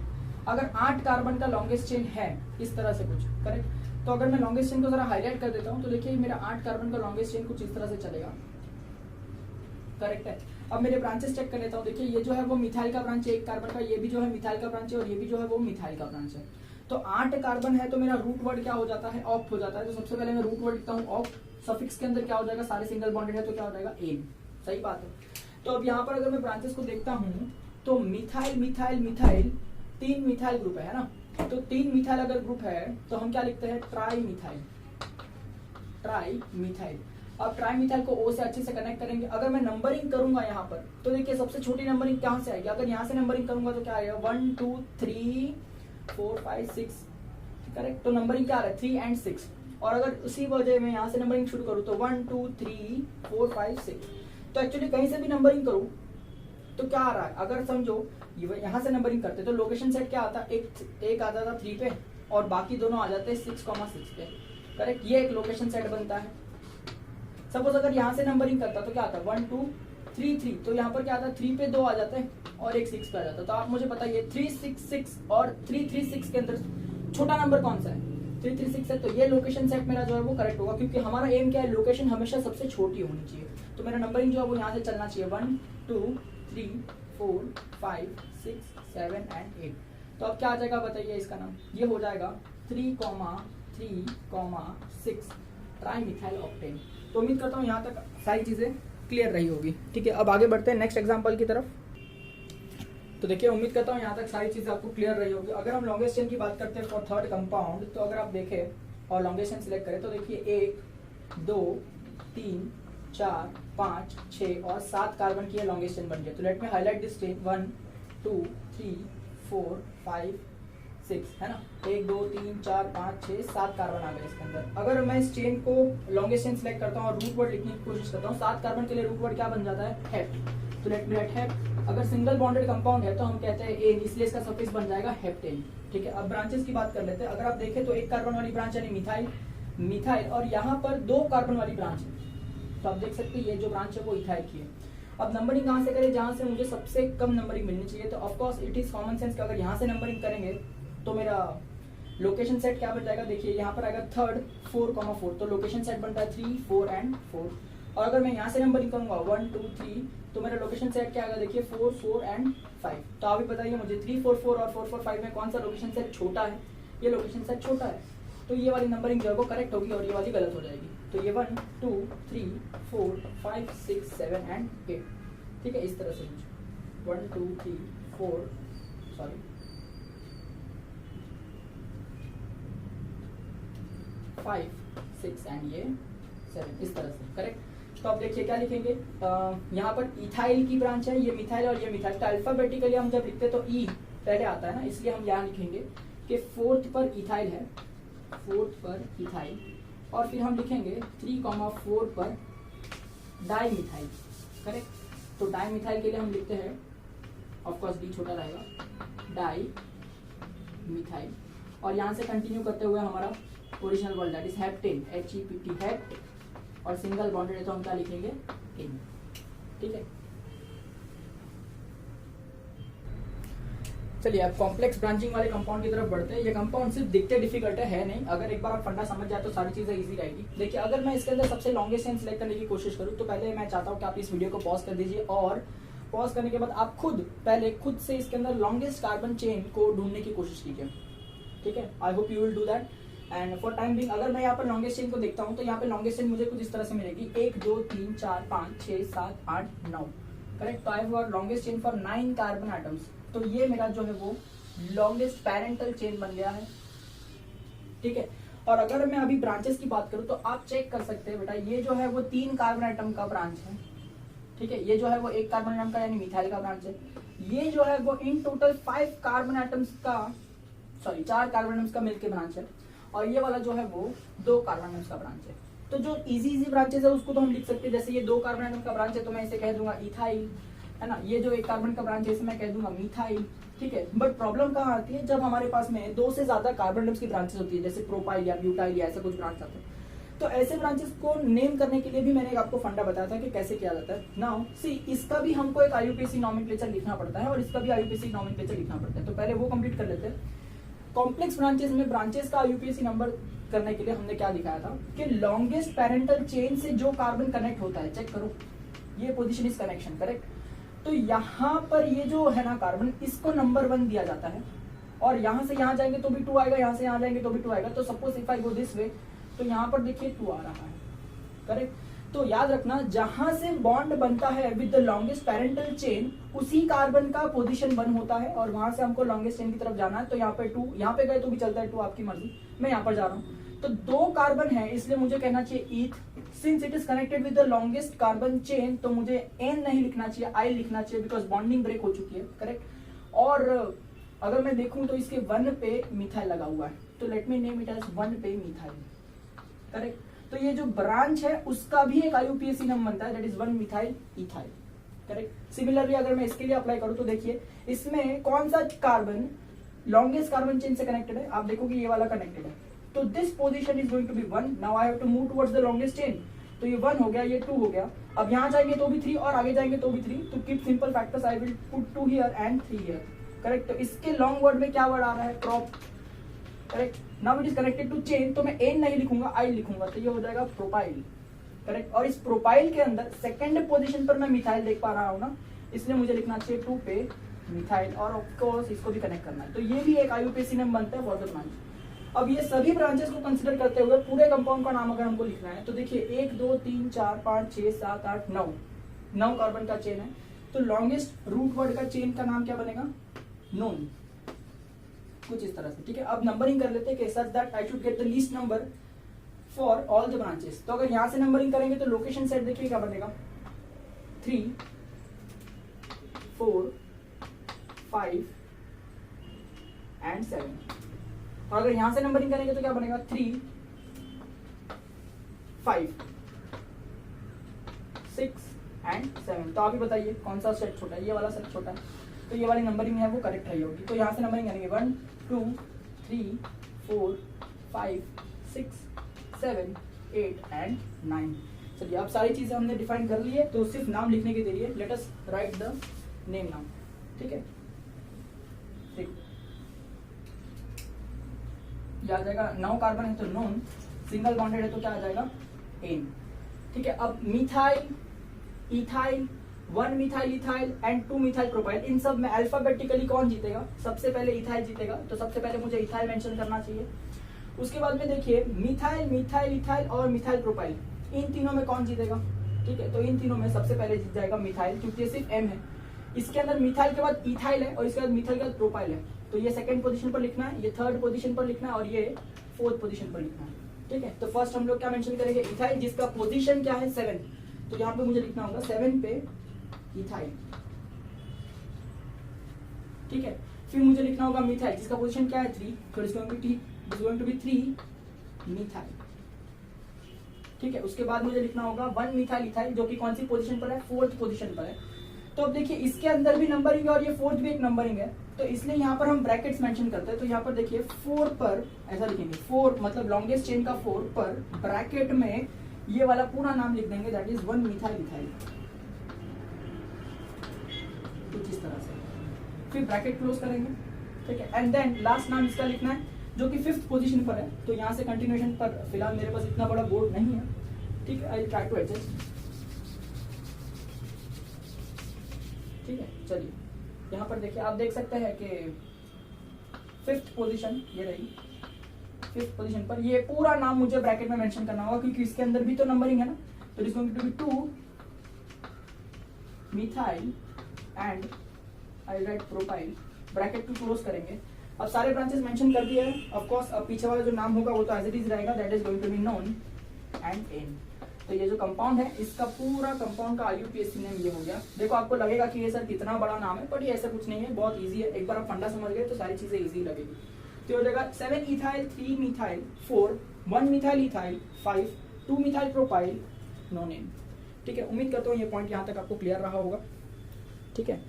अगर 8 कार्बन का लॉन्गेस्ट चेन है इस तरह से कुछ, करेक्ट। तो अगर मैं लॉन्गेस्ट चेन को जरा हाईलाइट कर देता हूं तो देखिए मेरा 8 कार्बन का लॉन्गेस्ट चेन कुछ इस तरह से चलेगा, करेक्ट है। अब मेरे ब्रांचेस चेक कर लेता हूँ। देखिए ये जो है वो मिथाइल का ब्रांच है 1 कार्बन का, ये भी जो है मिथाइल का ब्रांच है, और ये भी जो है वो मिथाइल का ब्रांच है। तो 8 कार्बन है तो मेरा रूट वर्ड क्या हो जाता है, ऑक्ट हो जाता है। तो सबसे पहले मैं रूट वर्ड लिखता हूँ ऑक्ट, सफिक्स के अंदर क्या हो जाएगा, सारे सिंगल बॉन्डेड है तो क्या हो जाएगा, एन। सही बात है। तो अब यहाँ पर अगर मैं ब्रांचेस को देखता हूँ तो methyl methyl methyl 3 methyl group है ना, तो 3 मिथाइल अगर ग्रुप है तो हम क्या लिखते हैं, ट्राई मिथाइल, ट्राई मिथाइल। अब ट्राई मिथाइल को ओ से अच्छे से कनेक्ट करेंगे। अगर मैं नंबरिंग करूंगा यहाँ पर तो देखिए सबसे छोटी नंबरिंग कहाँ से आएगी, अगर यहाँ से नंबरिंग करूंगा तो क्या आएगा, 1 2 3 4 5 6, करेक्ट। तो नंबरिंग क्या आ रहा है, 3 and 6। और अगर उसी वजह में यहाँ से नंबरिंग शुरू करूँ तो 1 2 3 4 5 6, तो एक्चुअली कहीं से भी नंबरिंग करूँ तो क्या आ रहा है, अगर समझो यहाँ से नंबरिंग करते तो लोकेशन सेट क्या आता, एक आता था 3 पे और बाकी दोनों आ जाते हैं 6,6 पे, करेक्ट। ये एक लोकेशन सेट बनता है। सपोज अगर यहाँ से नंबरिंग करता तो क्या आता, 1 2 3 3, तो यहाँ पर क्या आता, 3 पे 2 आ जाते हैं और एक 6 पे आ जाता है। तो आप मुझे बताइए 3 6 6 और 3 3 6 के अंदर छोटा नंबर कौन सा है, 3 3 6 है। तो ये लोकेशन सेट मेरा जो है वो करेक्ट होगा, क्योंकि हमारा एम क्या है, लोकेशन हमेशा सबसे छोटी होनी चाहिए। तो मेरा नंबरिंग जो है वो यहाँ से चलना चाहिए 1 2 3 4 5 6 7 and 8। तो अब क्या आ जाएगा बताइए इसका नाम, ये हो जाएगा 3,3,6 ट्राई मिथाइल ऑक्टेन। तो उम्मीद करता हूँ यहाँ तक सारी चीजें क्लियर रही होगी। ठीक है, अब आगे बढ़ते हैं नेक्स्ट एग्जांपल की तरफ। तो देखिए उम्मीद करता हूँ यहाँ तक सारी चीजें आपको क्लियर रही होगी। अगर हम लॉन्गेस्ट चेन की बात करते हैं फॉर थर्ड कंपाउंड, तो अगर आप देखें और लॉन्गेस्ट चेन सिलेक्ट करें तो देखिए 1 2 3 4 5 6 और 7 कार्बन की लॉन्गेस्ट चेन बन गया। तो let me highlight this chain, 1 2 3 4 5 6 है ना, 1 2 3 4 5 6 7 कार्बन आ गए इसके अंदर। अगर मैं इस चेन को लॉन्गेस्ट चेन सिलेक्ट करता हूँ और रूट वर्ड लिखने की कोशिश करता हूँ, 7 कार्बन के लिए रूट वर्ड क्या बन जाता है, हेप्ट। तो लेट मी राइट हेप्ट। अगर सिंगल बॉन्डेड कंपाउंड है तो हम कहते हैं एन, इसलिए इसका सफिक्स बन जाएगा हेप्टेन। ठीक है, अब ब्रांचेस की बात कर लेते हैं। अगर आप देखें तो 1 कार्बन वाली ब्रांच यानी मिथाइल मिथाइल, और यहाँ पर 2 कार्बन वाली ब्रांच है। तो आप देख सकते हैं ये जो ब्रांच है वो इथाइल की है। अब नंबरिंग कहाँ से करें, जहाँ से मुझे सबसे कम नंबरिंग मिलनी चाहिए। तो of course it is common sense कि अगर यहाँ से नंबरिंग करेंगे तो मेरा लोकेशन सेट क्या बन जाएगा, देखिए यहाँ पर आएगा 3 4,4, तो लोकेशन सेट बनता है 3 4 and 4। और अगर मैं यहाँ से नंबरिंग करूंगा 1 2 3, तो मेरा लोकेशन सेट क्या आएगा, देखिए 4 4 and 5। तो आप भी बताइए मुझे 3 4 4 और 4 4 5 में कौन सा लोकेशन सेट छोटा है, ये लोकेशन सेट छोटा है। तो ये वाली नंबरिंग जो है वो करेक्ट होगी और ये वाली गलत हो जाएगी। तो ये 1 2 3 4 5 6 7 and 8। ठीक है, इस तरह से 1 2 3 4 सॉरी 5 6 and ये 7, इस तरह से करेक्ट। तो आप देखिए क्या लिखेंगे, यहाँ पर इथाइल की ब्रांच है, ये मिथाइल और ये मिथाइल। तो अल्फाबेटिकली हम जब लिखते हैं तो ई पहले आता है ना, इसलिए हम यहाँ लिखेंगे कि 4th पर इथाइल है, 4th पर इथाइल, और फिर हम लिखेंगे 3,4 पर डाई मिथाइल, करेक्ट। तो डाई मिथाइल के लिए हम लिखते हैं, ऑफ कोर्स डी छोटा रहेगा, डाई मिथाइल। और यहाँ से कंटिन्यू करते हुए हमारा original word that is heptane, HEPT hept, और सिंगल बॉन्डेड है तो हम क्या लिखेंगे, इन। ठीक है, चलिए अब कॉम्प्लेक्स ब्रांचिंग वाले कंपाउंड की तरफ बढ़ते हैं। ये कंपाउंड सिर्फ दिखते डिफिकल्ट है नहीं, अगर एक बार आप फंडा समझ जाए तो सारी चीजें इजी रहेगी। देखिए अगर मैं इसके अंदर सबसे लॉन्गेस्ट चेन सिलेक्ट करने की कोशिश करूँ तो पहले मैं चाहता हूँ कि आप इस वीडियो को पॉज कर दीजिए, और पॉज करने के बाद आप खुद से इसके अंदर लॉन्गेस्ट कार्बन चेन को ढूंढने की कोशिश कीजिए। ठीक है, I hope you will do that. And for time being अगर मैं यहाँ पर लॉन्गेस्ट चेन को देखता हूँ तो यहाँ पे लॉन्गेस्ट चेन मुझे कुछ इस तरह से मिलेगी, 1 2 3 4 5 6 7 8 9, करेक्ट। तो I have got longest chain for 9 carbon atoms. तो ये मेरा जो है वो लॉन्गेस्ट पैरेंटल चेन बन गया है। ठीक है, और अगर मैं अभी ब्रांचेस की बात करूं तो आप चेक कर सकते हैं बेटा, ये जो है वो 3 कार्बन एटम का ब्रांच है। ठीक है, ये जो है वो 1 कार्बन एटम का यानी मिथाइल का ब्रांच है। ये जो है वो इन टोटल 5 कार्बन एटम्स का, सॉरी 4 कार्बन एटम्स का मिलकर ब्रांच है, और ये वाला जो है वो 2 कार्बन एटम्स का ब्रांच है। तो जो इजी ब्रांचेस है उसको तो हम लिख सकते हैं, जैसे ये 2 कार्बन एटम का ब्रांच है तो मैं इसे कह दूंगा इथाइल, है ना। ये जो 1 कार्बन का ब्रांच है इसे मैं कह दूंगा मिथाइल। ठीक है, बट प्रॉब्लम कहाँ आती है, जब हमारे पास में 2 से ज्यादा कार्बन एटम्स की ब्रांचेस होती है, जैसे प्रोपाइल या ब्यूटाइल या ऐसे कुछ ब्रांच आते हैं। तो ऐसे ब्रांचेस को नेम करने के लिए भी मैंने आपको फंडा बताया था कि कैसे किया जाता है। नाउ सी, इसका भी हमको एक IUPAC नॉमेनक्लेचर लिखना पड़ता है और इसका भी IUPAC नॉमेनक्लेचर लिखना पड़ता है। तो पहले वो कंप्लीट कर लेते हैं। कॉम्प्लेक्स ब्रांचेस में ब्रांचेस का IUPAC नंबर करने के लिए हमने क्या दिखाया था कि लॉन्गेस्ट पैरेंटल चेन से जो कार्बन कनेक्ट होता है, चेक करो ये पोजीशन इज कनेक्शन, करेक्ट। तो यहाँ पर ये जो है ना कार्बन, इसको नंबर 1 दिया जाता है, और यहाँ से यहाँ जाएंगे तो भी 2 आएगा, यहाँ से यहाँ जाएंगे तो भी 2 आएगा। तो suppose if I go this way, तो यहाँ पर देखिए 2 आ रहा है, करेक्ट। तो याद रखना जहां से बॉन्ड बनता है with the longest parental chain, उसी कार्बन का पोजीशन 1 होता है, और वहां से हमको लॉन्गेस्ट चेन की तरफ जाना है। तो यहाँ पे 2, यहाँ पे गए तो भी चलता है 2, आपकी मर्जी। मैं यहाँ पर जा रहा हूँ, तो 2 कार्बन है, इसलिए मुझे कहना चाहिए eth. Since it is connected with the longest carbon chain, तो मुझे एन नहीं लिखना चाहिए, आई लिखना चाहिए, बिकॉज बॉन्डिंग ब्रेक हो चुकी है, करेक्ट। और अगर मैं देखूं तो इसके 1 पे मिथाइल लगा हुआ है, तो let me name it as 1 पे मिथाइल, करेक्ट। तो ये जो ब्रांच है उसका भी एक IUPAC नाम बनता है, that is 1 methyl ethyl, correct. Similarly अगर मैं इसके लिए अप्लाई करूं तो देखिए इसमें कौन सा कार्बन लॉन्गेस्ट कार्बन चेन से कनेक्टेड है, आप देखोगे ये वाला कनेक्टेड है, तो this position is going to be 1। Now I have to move towards the longest chain, तो ये 1 हो गया, ये 2 हो गया। अब यहाँ जाएंगे तो भी 3 और आगे जाएंगे तो भी 3, तो keep simple factors, I will put 2 here and 3 here, correct. तो इसके लॉन्ग वर्ड में क्या वर्ड आ रहा है, crop, correct. Now it is connected to chain, तो मैं एन नहीं लिखूंगा, आई लिखूंगा, तो ये हो जाएगा प्रोपाइल, करेक्ट। और इस प्रोपाइल के अंदर सेकंड पोजीशन पर मैं मिथाइल देख पा रहा हूँ ना, इसलिए मुझे लिखना चाहिए 2 पे मिथाइल, और ऑफ कोर्स इसको भी कनेक्ट करना है। तो ये भी एक IUPAC नाम बनता है फॉर द ब्रांच। अब ये सभी ब्रांचेस को कंसिडर करते हुए पूरे कंपाउंड का नाम अगर हमको लिखना है, तो देखिए 1 2 3 4 5 6 7 8 9 कार्बन का चेन है, तो लॉन्गेस्ट रूट वर्ड का चेन का नाम क्या बनेगा, नोन, कुछ इस तरह से, ठीक है। अब नंबरिंग कर लेते हैं कि such that I should get the least number for all the branches. तो अगर यहां से नंबरिंग करेंगे तो लोकेशन सेट देखिए क्या बनेगा, 3 4 5 एंड 7। और अगर यहां से नंबरिंग करेंगे तो क्या बनेगा, 3 5 6 एंड 7। तो आप ही बताइए कौन सा सेट छोटा है, ये वाला सेट छोटा है, तो ये वाली नंबरिंग है वो करेक्ट रही होगी। तो यहाँ से नंबरिंग करेंगे 1 2 3 4 5 6 7 8 एंड 9। चलिए अब सारी चीजें हमने डिफाइन कर ली है, तो सिर्फ नाम लिखने के लिए let us right the name now, ठीक है। ठीक, आ जाएगा 9 कार्बन है तो नोन, सिंगल बॉन्डेड है तो क्या आ जाएगा, एन, ठीक है। अब methyl, ethyl, 1 methyl ethyl and 2 methyl propyl, इन सब में अल्फाबेटिकली कौन जीतेगा, सबसे पहले इथाइल जीतेगा, तो सबसे पहले मुझे इथाइल मेंशन करना चाहिए। उसके बाद में देखिए मिथाइल, मिथाइल इथाइल और मिथाइल प्रोपाइल, इन तीनों में कौन जीतेगा, ठीक है। तो इन तीनों में सबसे पहले जीत जाएगा मिथाइल, क्योंकि ये सिर्फ M है। इसके अंदर मिथाइल के बाद इथाइल है और इसके बाद मिथाइल के बाद प्रोपाइल है, तो ये सेकंड पोजीशन पर लिखना है, ये थर्ड पोजीशन पर लिखना है और ये फोर्थ पोजीशन पर लिखना है, ठीक है। तो फर्स्ट हम लोग क्या मेंशन करेंगे, इथाइल, जिसका पोजीशन क्या है 7, तो यहाँ पे मुझे लिखना होगा 7 पे इथाइल, ठीक है। फिर मुझे लिखना होगा मिथाइल, जिसका पोजीशन क्या है 3, तो it's going to be 3 methyl, ठीक है। उसके बाद मुझे लिखना होगा 1 मिथाइल इथाइल, जो कि कौन सी पोजीशन पर है, फोर्थ पोजीशन पर है। तो अब देखिए इसके अंदर भी नंबरिंग है और ये फोर्थ भी एक नंबरिंग है, तो इसलिए यहाँ पर हम ब्रैकेट्स मेंशन करते हैं। तो यहाँ पर देखिए 4 पर ऐसा लिखेंगे, 4 मतलब लॉन्गेस्ट चेन का 4 पर ब्रैकेट में ये वाला पूरा नाम लिख देंगे, दैट इज 1 मिथाइल इथाइल, कुछ इस तरह से, फिर ब्रैकेट क्लोज करेंगे, ठीक है। एंड देन लास्ट नाम इसका लिखना है जो कि 5th पोजीशन पर है, तो यहाँ से कंटिन्यूएशन पर फिलहाल मेरे पास इतना बड़ा बोर्ड नहीं है, ठीक है, I will try to adjust, ठीक है। चलिए यहाँ पर देखिए आप देख सकते हैं कि 5th पोजीशन ये रही, 5th पोजीशन पर ये पूरा नाम मुझे ब्रैकेट में मेंशन करना होगा, क्योंकि इसके अंदर भी तो नंबरिंग है ना। तो it is going to be 2 methyl and I write propyl, bracket को क्लोज करेंगे। अब सारे ब्रांचेस मेंशन कर दिए हैं, ऑफ कोर्स अब पीछे वाला जो नाम होगा वो तो एज इट इज रहेगा, that is going to be non and ane. तो ये जो कंपाउंड है इसका पूरा कंपाउंड का IUPAC नेम ये हो गया। देखो आपको लगेगा कि ये सर कितना बड़ा नाम है, बट ये ऐसा कुछ नहीं है, बहुत इजी है, एक बार आप फंडा समझ गए तो सारी चीजें इजी लगेगी। तो हो जाएगा 7 ethyl 3 methyl 4 1 methyl ethyl 5 2 methyl propyl non ane, ठीक है। उम्मीद करता हूँ ये पॉइंट यहाँ तक आपको क्लियर रहा होगा, ठीक है।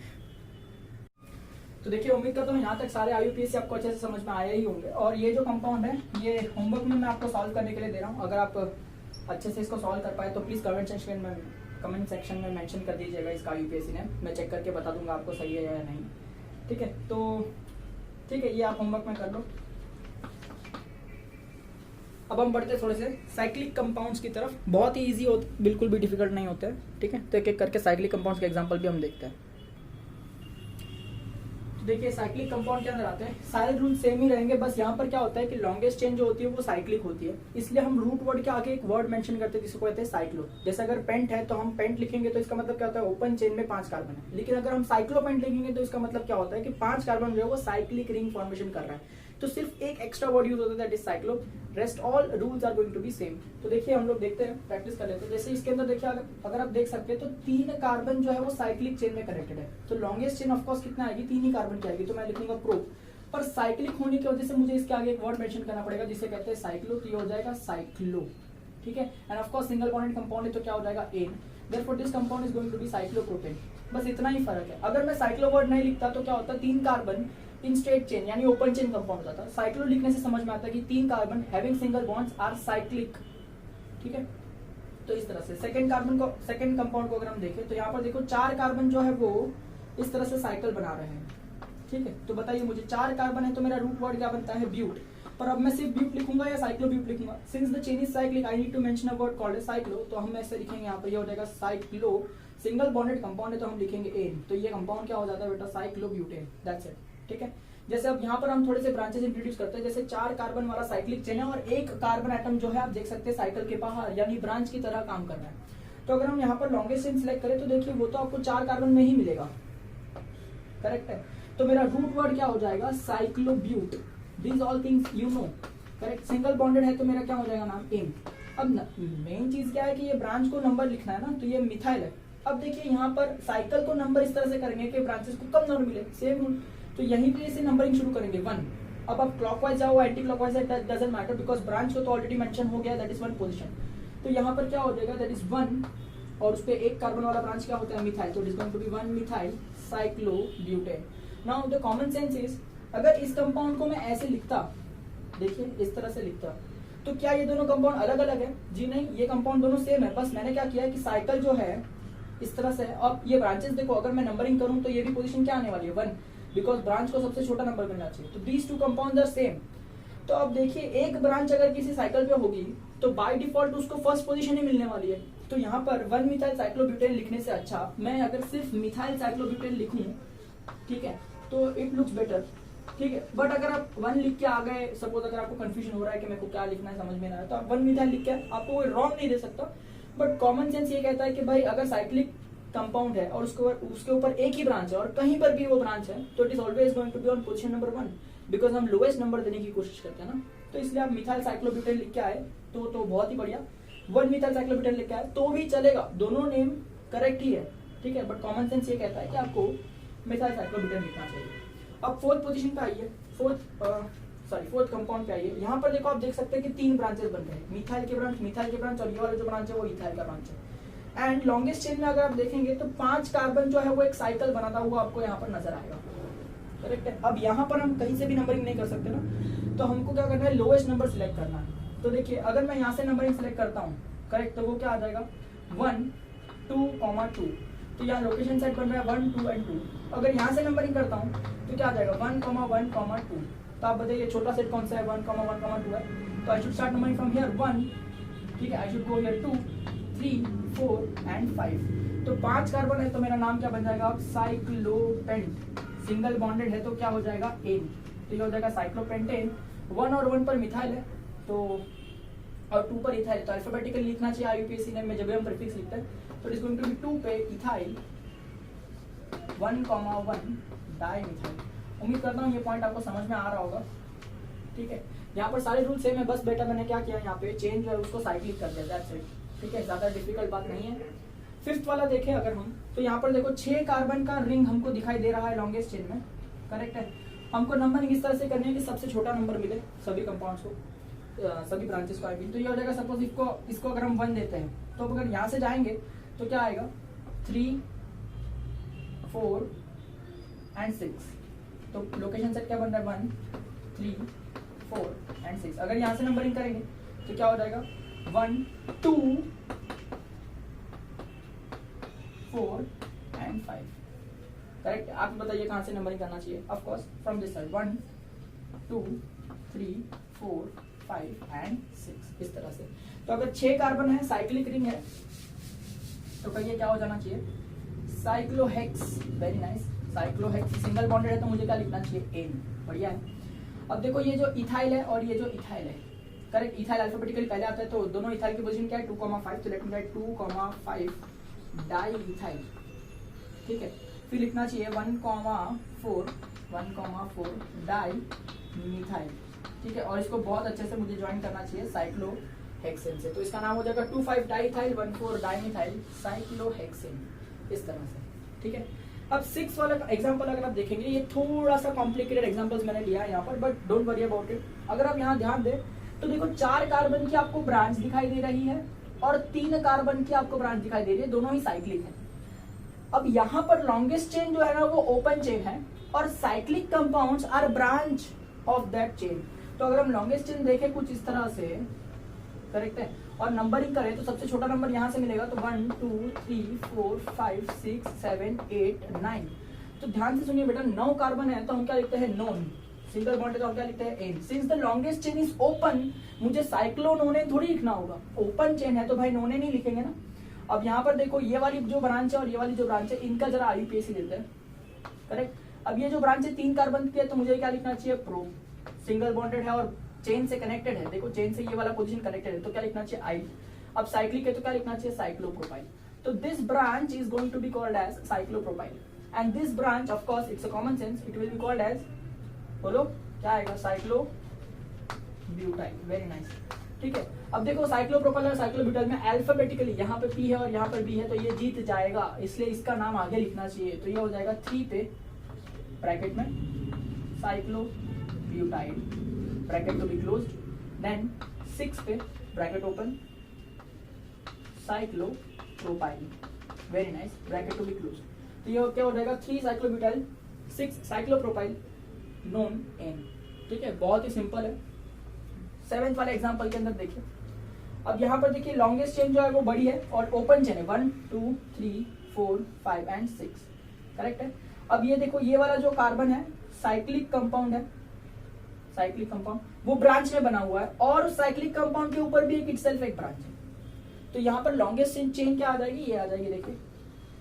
तो देखिए उम्मीद करता हूँ यहाँ तक सारे IUPAC आपको अच्छे से समझ में आया ही होंगे। और ये जो कंपाउंड है ये होमवर्क में मैं आपको सॉल्व करने के लिए दे रहा हूँ, अगर आप अच्छे से इसको सॉल्व कर पाए तो प्लीज कमेंट सेक्शन में मेंशन कर दीजिएगा इसका IUPAC नेम, मैं चेक करके बता दूंगा आपको सही है या नहीं, ठीक है। तो ठीक है, ये आप होमवर्क में कर लो। अब हम बढ़ते थोड़े से साइक्लिक कंपाउंड्स की तरफ, बहुत ही ईजी होते, बिल्कुल भी डिफिकल्ट नहीं होते हैं, ठीक है। तो एक एक करके साइक्लिक कंपाउंड्स के एग्जाम्पल भी हम देखते हैं। देखिए साइक्लिक कंपाउंड के अंदर आते हैं, सारे रूल सेम ही रहेंगे, बस यहाँ पर क्या होता है कि लॉन्गेस्ट चेन जो होती है वो साइक्लिक होती है, इसलिए हम रूट वर्ड के आगे एक वर्ड मेंशन करते हैं जिसको कहते हैं साइक्लो। जैसे अगर पेंट है तो हम पेंट लिखेंगे तो इसका मतलब क्या होता है ओपन चेन में 5 कार्बन है, लेकिन अगर हम साइक्लो पेंट लिखेंगे तो इसका मतलब क्या होता है कि 5 कार्बन जो है वो साइक्लिक रिंग फॉर्मेशन कर रहा है। तो सिर्फ एक एक्स्ट्रा वर्ड यूज होता है that is cyclo, rest all rules are going to be same. तो देखिए हम लोग देखते हैं, प्रैक्टिस कर लेते हैं। जैसे इसके अंदर देखिए अगर आप देख सकते हैं तो 3 कार्बन जो है वो साइक्लिक चेन में कनेक्टेड है, तो लॉन्गेस्ट चेन ऑफ कोर्स कितना आएगी, 3 ही कार्बन की आएगी, तो मैं लिखूंगा प्रो। पर साइक्लिक होने की वजह से मुझे इसके आगे एक वर्ड मेंशन करना पड़ेगा जिसे कहते हैं साइक्लो, तो ये हो जाएगा साइक्लो, ठीक है। And of course single bonded compound है तो क्या हो जाएगा ane, therefore this compound is going to be cyclopropane. बस इतना ही फर्क है। अगर मैं साइक्लो वर्ड नहीं लिखता तो क्या होता है 3 कार्बन इन स्ट्रेट चेन यानी ओपन चेन कंपाउंड होता था। साइक्लो लिखने से समझ में आता है कि 3 carbon having single bonds are cyclic, ठीक है। तो इस तरह से सेकंड कंपाउंड को अगर हम देखें तो यहाँ पर देखो 4 कार्बन जो है वो इस तरह से साइकिल बना रहे हैं, ठीक है। तो बताइए मुझे 4 कार्बन है तो मेरा रूट वर्ड क्या बनता है, ब्यूट। पर अब मैं सिर्फ ब्यूट लिखूंगा या साइक्लो ब्यूट लिखूंगा, since the chain is cyclic I need to mention a word called cyclo, तो हम ऐसे लिखेंगे यहाँ पर, ये हो जाएगा साइक्लो, सिंगल बॉन्डेड कंपाउंड है तो हम लिखेंगे एन, तो ये कंपाउंड क्या हो जाता है बेटा, साइक्लोब्यूटेन, दैट्स इट, ठीक है। जैसे अब यहाँ पर हम थोड़े से ब्रांचेस इंट्रोड्यूस करते हैं, जैसे 4 कार्बन वाला साइक्लिक चेन है और 1 कार्बन एटम जो है आप देख सकते हैं साइकिल के बाहर यानी ब्रांच की तरह काम कर रहा है। तो अगर हम यहाँ पर लॉन्गेस्ट चेन सिलेक्ट करें तो देखिए वो तो आपको 4 कार्बन में ही मिलेगा, करेक्ट है। तो मेरा रूट वर्ड क्या हो जाएगा, cyclobut, these all things you know, correct. Single bonded है तो मेरा क्या हो जाएगा नाम, एन। अब मेन चीज क्या है कि ये ब्रांच को नंबर लिखना है ना, तो ये मिथाइल है। अब देखिए यहाँ पर साइकिल को नंबर इस तरह से करेंगे कि ब्रांचेस को कम नंबर मिले, सेम रूल। तो यहीं पे इसे नंबरिंग शुरू करेंगे 1। अब आप क्लॉकवाइज जाओ anti clockwise doesn't matter because branch को तो ऑलरेडी मेंशन हो गया, दैट इज 1 पोजीशन। तो यहाँ पर क्या हो जाएगा, दैट इज 1 और उस पे 1 कार्बन वाला ब्रांच क्या होता है, मिथाइल, तो it is going to be 1 methyl cyclobutane. Now the common sense is, अगर इस कंपाउंड को मैं ऐसे लिखता, देखिए इस तरह से लिखता, तो क्या ये दोनों कंपाउंड अलग अलग है, जी नहीं, ये कंपाउंड दोनों सेम है। बस मैंने क्या किया है कि साइकिल जो है इस तरह से, अब ये ब्रांचेस देखो अगर मैं नंबरिंग करूं तो ये भी पोजीशन क्या आने वाली है 1, बिकॉज ब्रांच को सबसे छोटा नंबर मिलना चाहिए। तो दीज 2 कंपाउंड्स आर सेम। तो अब देखिए एक ब्रांच अगर किसी साइकिल पे होगी तो बाय डिफॉल्ट उसको फर्स्ट पोजीशन ही मिलने वाली है। तो यहाँ पर 1 मिथाइल साइक्लोब्यूटेन लिखने से अच्छा मैं अगर सिर्फ मिथाइल साइक्लोब्यूटेन लिखूं, ठीक है, तो इट लुक्स बेटर, ठीक है। बट अगर आप 1 लिख के आ गए, सपोज अगर आपको कंफ्यूजन हो रहा है कि मेरे को क्या लिखना है समझ में ना आया, तो आप 1 मिथाइल लिख के आपको कोई रॉन्ग नहीं दे सकता। बट कॉमन सेंस ये कहता है कि भाई अगर साइक्लिक कंपाउंड है और उसके ऊपर एक ही ब्रांच है और कहीं पर भी वो ब्रांच है तो it is always going to be on position number 1, because हम लोएस्ट नंबर देने की कोशिश करते हैं ना। तो इसलिए आप मिथाइल साइक्लोब्यूटेन लिख के आए तो बहुत ही बढ़िया, 1 मिथाइल साइक्लोब्यूटेन लिख के आए तो भी चलेगा, दोनों नेम करेक्ट ही है, ठीक है। बट कॉमन सेंस ये कहता है कि आपको मिथाइल साइक्लोब्यूटेन लिखना चाहिए। अब 4th पोजीशन पे आइए, 4th कंपाउंड पे आइए। यहाँ पर देखो आप देख सकते हैं कि 3 ब्रांचेस बन गए, मिथाइल के ब्रांच और ये वाला जो ब्रांच है वो इथाइल का ब्रांच है। एंड लॉन्गेस्ट चेन में अगर आप देखेंगे तो 5 कार्बन जो है वो एक साइकिल बनाता हुआ आपको यहाँ पर नजर आएगा, करेक्ट है। अब यहाँ पर हम कहीं से भी नंबरिंग नहीं कर सकते ना, तो हमको क्या करना है, लोएस्ट नंबर सिलेक्ट करना है। तो देखिए अगर मैं यहाँ से नंबरिंग सिलेक्ट करता हूँ, करेक्ट, तो वो क्या आ जाएगा 1, 2, 2। तो यहाँ लोकेशन सेट बन रहा है 1, 2 एंड 2। अगर यहाँ से नंबरिंग करता हूँ तो क्या आ जाएगा 1, 1, 2। तो आप बताइए छोटा सेट कौन सा है, 1, 1, 2 है। तो I should start numbering from here 1, ठीक है, I should go here 2, 3, 4 and 5। तो 5 कार्बन है तो मेरा नाम क्या बन जाएगा, अब साइक्लोपेंट। सिंगल बॉन्डेड है तो क्या हो जाएगा एन, तो ये हो जाएगा साइक्लोपेंटेन। 1 और 1 पर मिथाइल है तो और 2 पर इथाइल, तो अल्फाबेटिकली लिखना चाहिए आईयूपीएसी नेम में जब हम प्रीफिक्स लिखते हैं। तो it is going to be 2 पे इथाइल 1, 1 डाइमिथाइल। उम्मीद करता हूँ ये पॉइंट आपको समझ में आ रहा होगा, ठीक है। यहाँ पर सारे रूल सेम है, बस बेटा मैंने क्या किया, यहाँ पे चेंज जो है उसको साइक्लिक कर दिया, दैट्स इट, ठीक है, ज्यादा डिफिकल्ट बात नहीं है। 5th वाला देखें अगर हम, तो यहाँ पर देखो 6 कार्बन का रिंग हमको दिखाई दे रहा है लॉन्गेस्ट चेन में, करेक्ट है। हमको नंबरिंग इस तरह से करनी है कि सबसे छोटा नंबर मिले सभी कंपाउंड्स को, सभी ब्रांचेस को। आई मीन तो ये हो जाएगा, सपोज इसको अगर हम 1 देते हैं तो अगर यहाँ से जाएंगे तो क्या आएगा 3, 4 एंड 6। तो लोकेशन सेट क्या बन रहा है 1, 3, 4 एंड 6। अगर यहाँ से नंबरिंग करेंगे तो क्या हो जाएगा 1, 2, 4 एंड 5, करेक्ट। आप बताइए कहाँ से नंबरिंग करना चाहिए, of course from this side 1, 2, 3, 4, 5 and 6, इस तरह से। तो अगर 6 कार्बन है, साइक्लिक रिंग है, तो कहिए क्या हो जाना चाहिए, साइक्लोहेक्स, वेरी नाइस। साइक्लोहेक्स सिंगल बॉन्डेड है तो मुझे क्या लिखना चाहिए, एन। बढ़िया है। अब देखो ये जो इथाइल है और ये जो इथाइल है, करेक्ट, इथाइल अल्फाबेटिकली पहले आता है तो दोनों इथाइल की पोजीशन क्या है 2,5, तो let me right 2,5 di ethyl. ठीक है, फिर लिखना चाहिए 1,4 डाई मिथाइल। ठीक है, और इसको बहुत अच्छे से मुझे ज्वाइन करना चाहिए साइक्लोहेक्सेन से, तो इसका नाम हो जाएगा 2,5 डाईथाइल 1,4 डाईमिथाइल साइक्लोहेक्सेन, इस तरह से। ठीक है, अब 6 वाला एग्जांपल अगर आप देखेंगे, ये थोड़ा सा कॉम्प्लिकेटेड एग्जांपल्स मैंने लिया है यहाँ पर, but don't worry about it. अगर आप यहाँ ध्यान दें तो देखो 4 कार्बन की आपको ब्रांच दिखाई दे रही है और 3 कार्बन की आपको ब्रांच दिखाई दे रही है, दोनों ही साइक्लिक है। अब यहाँ पर लॉन्गेस्ट चेन जो है ना वो ओपन चेन है और cyclic compounds are branch of that chain. तो अगर हम लॉन्गेस्ट चेन देखें कुछ इस तरह से, करेक्ट है, और नंबरिंग करें तो सबसे छोटा नंबर यहाँ से मिलेगा, तो 1 2 3 4 5 6 7 8 9। तो ध्यान से सुनिए बेटा, 9 कार्बन है तो हम क्या लिखते हैं, नोन। सिंगल बॉन्ड है तो हम क्या लिखते हैं, ane. Since the longest chain is open, मुझे साइक्लोनोनेन थोड़ी लिखना होगा, ओपन चेन है तो भाई नोनेन ही लिखेंगे ना। अब यहाँ पर देखो ये वाली जो ब्रांच है और ये वाली जो ब्रांच है, इनका जरा आईयूपीएसी देते हैं, करेक्ट। अब ये जो ब्रांच है 3 कार्बन की है तो मुझे क्या लिखना चाहिए, प्रो। सिंगल बॉन्डेड है और चेन से कनेक्टेड है, देखो चेन से ये वाला पोजीशन कनेक्टेड है तो क्या लिखना चाहिए, आई। अब साइक्लिक है तो क्या लिखना चाहिए, साइक्लोप्रोपाइल। तो this branch is going to be called as cyclopropyl and this branch of course it's a common sense, it will be called as, बोलो क्या आएगा, साइक्लोब्यूटाइल। Very nice. ठीक है, अब देखो साइक्लोप्रोपाइल और साइक्लोब्यूटाइल में अल्फाबेटिकली यहाँ पे P है और यहाँ पर B है तो ये जीत जाएगा, इसलिए इसका नाम आगे लिखना चाहिए। तो ये हो जाएगा 3 पे ब्रैकेट में cyclobutyl, bracket to be closed, then 6 पे bracket open cyclopropyl. Very nice, bracket to be closed. तो ये क्या हो जाएगा, 3 साइक्लोब्यूटाइल 6 साइक्लोप्रोपाइल नोन एन। ठीक है, बहुत ही सिंपल है। 7th वाले एग्जांपल के अंदर देखिए, अब यहाँ पर देखिए लॉन्गेस्ट चेन जो है वो बड़ी है और ओपन चेन है 1 2 3 4 5 एंड 6, करेक्ट है। अब ये देखो ये वाला जो कार्बन है साइक्लिक कंपाउंड है, साइक्लिक कंपाउंड वो ब्रांच में बना हुआ है और साइक्लिक कंपाउंड के ऊपर भी एक इटसेल्फ एक ब्रांच है। तो यहाँ पर लॉन्गेस्ट चेन क्या आ जाएगी, ये आ जाएगी। देखिए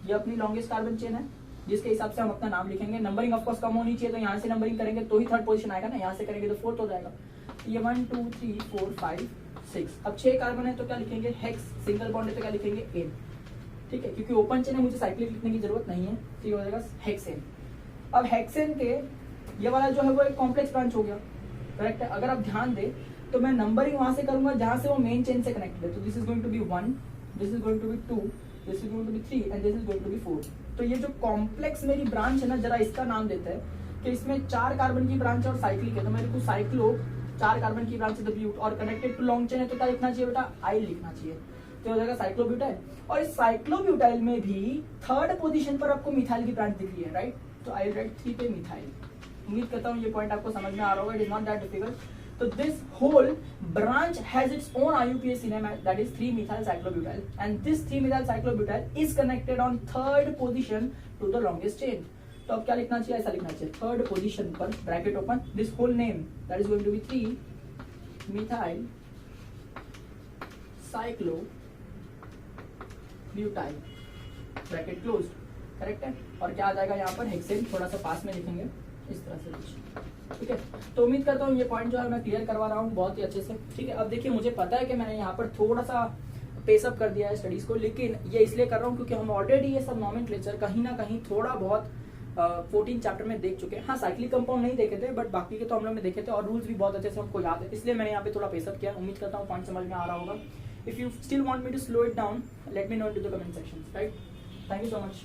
ये अपनी लॉन्गेस्ट कार्बन चेन है जिसके हिसाब से हम अपना नाम लिखेंगे। नंबरिंग ऑफ कोर्स कम होनी चाहिए तो यहाँ से नंबरिंग करेंगे तो ही 3rd पोजीशन आएगा ना, यहाँ से करेंगे तो 4th हो जाएगा। ये 1 2 3 4 5 6। अब 6 कार्बन है तो क्या लिखेंगे, हेक्स। सिंगल बॉन्ड है तो क्या लिखेंगे, एन। ठीक है, क्योंकि ओपन चेन है मुझे साइक्लिक लिखने की जरूरत नहीं है, तो ये हो जाएगा हेक्सेन। अब हेक्सेन के ये वाला जो है वो एक कॉम्प्लेक्स ब्रांच हो गया, करेक्ट है। अगर आप ध्यान दें तो मैं नंबरिंग वहां से करूंगा जहां से वो मेन चेन से कनेक्टेड है। तो this is going to be 1, this is going to be 2, this is going to be 3 and this is going to be 4। तो ये जो कॉम्प्लेक्स मेरी ब्रांच है ना, जरा इसका नाम देते हैं कि इसमें 4 कार्बन की ब्रांच और साइक्लिक है, तो मेरे को साइक्लो 4 कार्बन की ब्रांच ब्यूट और कनेक्टेड टू लॉन्ग चेन है तो क्या लिखना चाहिए बेटा, आई लिखना चाहिए। तो हो जाएगा साइक्लोब्यूटाइल। और इस साइक्लोब्यूटाइल में भी 3rd पोजीशन पर आपको मिथाइल की ब्रांच दिख रही है, राइट। तो आई राइट 3 पे मिथाइल। उम्मीद करता हूँ ये पॉइंट आपको समझ में आ रहा होगा, it is not that difficult. तो this whole branch has its own IUPAC name, that is 3-methyl cyclobutyl, and this 3-methyl cyclobutyl is connected on 3rd position to the longest chain. तो अब क्या लिखना चाहिए, ऐसा लिखना चाहिए 3rd पोजीशन पर bracket open, this whole name that is going to be 3-methyl cyclobutyl, bracket closed, correct है। और क्या आ जाएगा यहाँ पर, हेक्सेन। थोड़ा सा पास में लिखेंगे इस तरह से, ठीक है। तो उम्मीद करता हूँ ये पॉइंट जो है मैं क्लियर करवा रहा हूँ बहुत ही अच्छे से, ठीक है। अब देखिए मुझे पता है कि मैंने यहाँ पर थोड़ा सा पेसअप कर दिया है स्टडीज को, लेकिन ये इसलिए कर रहा हूँ क्योंकि हम ऑलरेडी ये सब नॉमेनक्लेचर कहीं ना कहीं थोड़ा बहुत 14 चैप्टर में देख चुके हैं। हाँ, साइक्लिक कंपाउंड नहीं देखे थे, बट बाकी के तो हम लोग में देखे थे और रूल्स भी बहुत अच्छे से हमको याद है, इसलिए मैंने यहाँ पे थोड़ा पेसअप किया। उम्मीद करता हूँ पॉइंट समझ में आ रहा होगा। If you still want me to slow it down, let me know in the comment section, right. Thank you so much.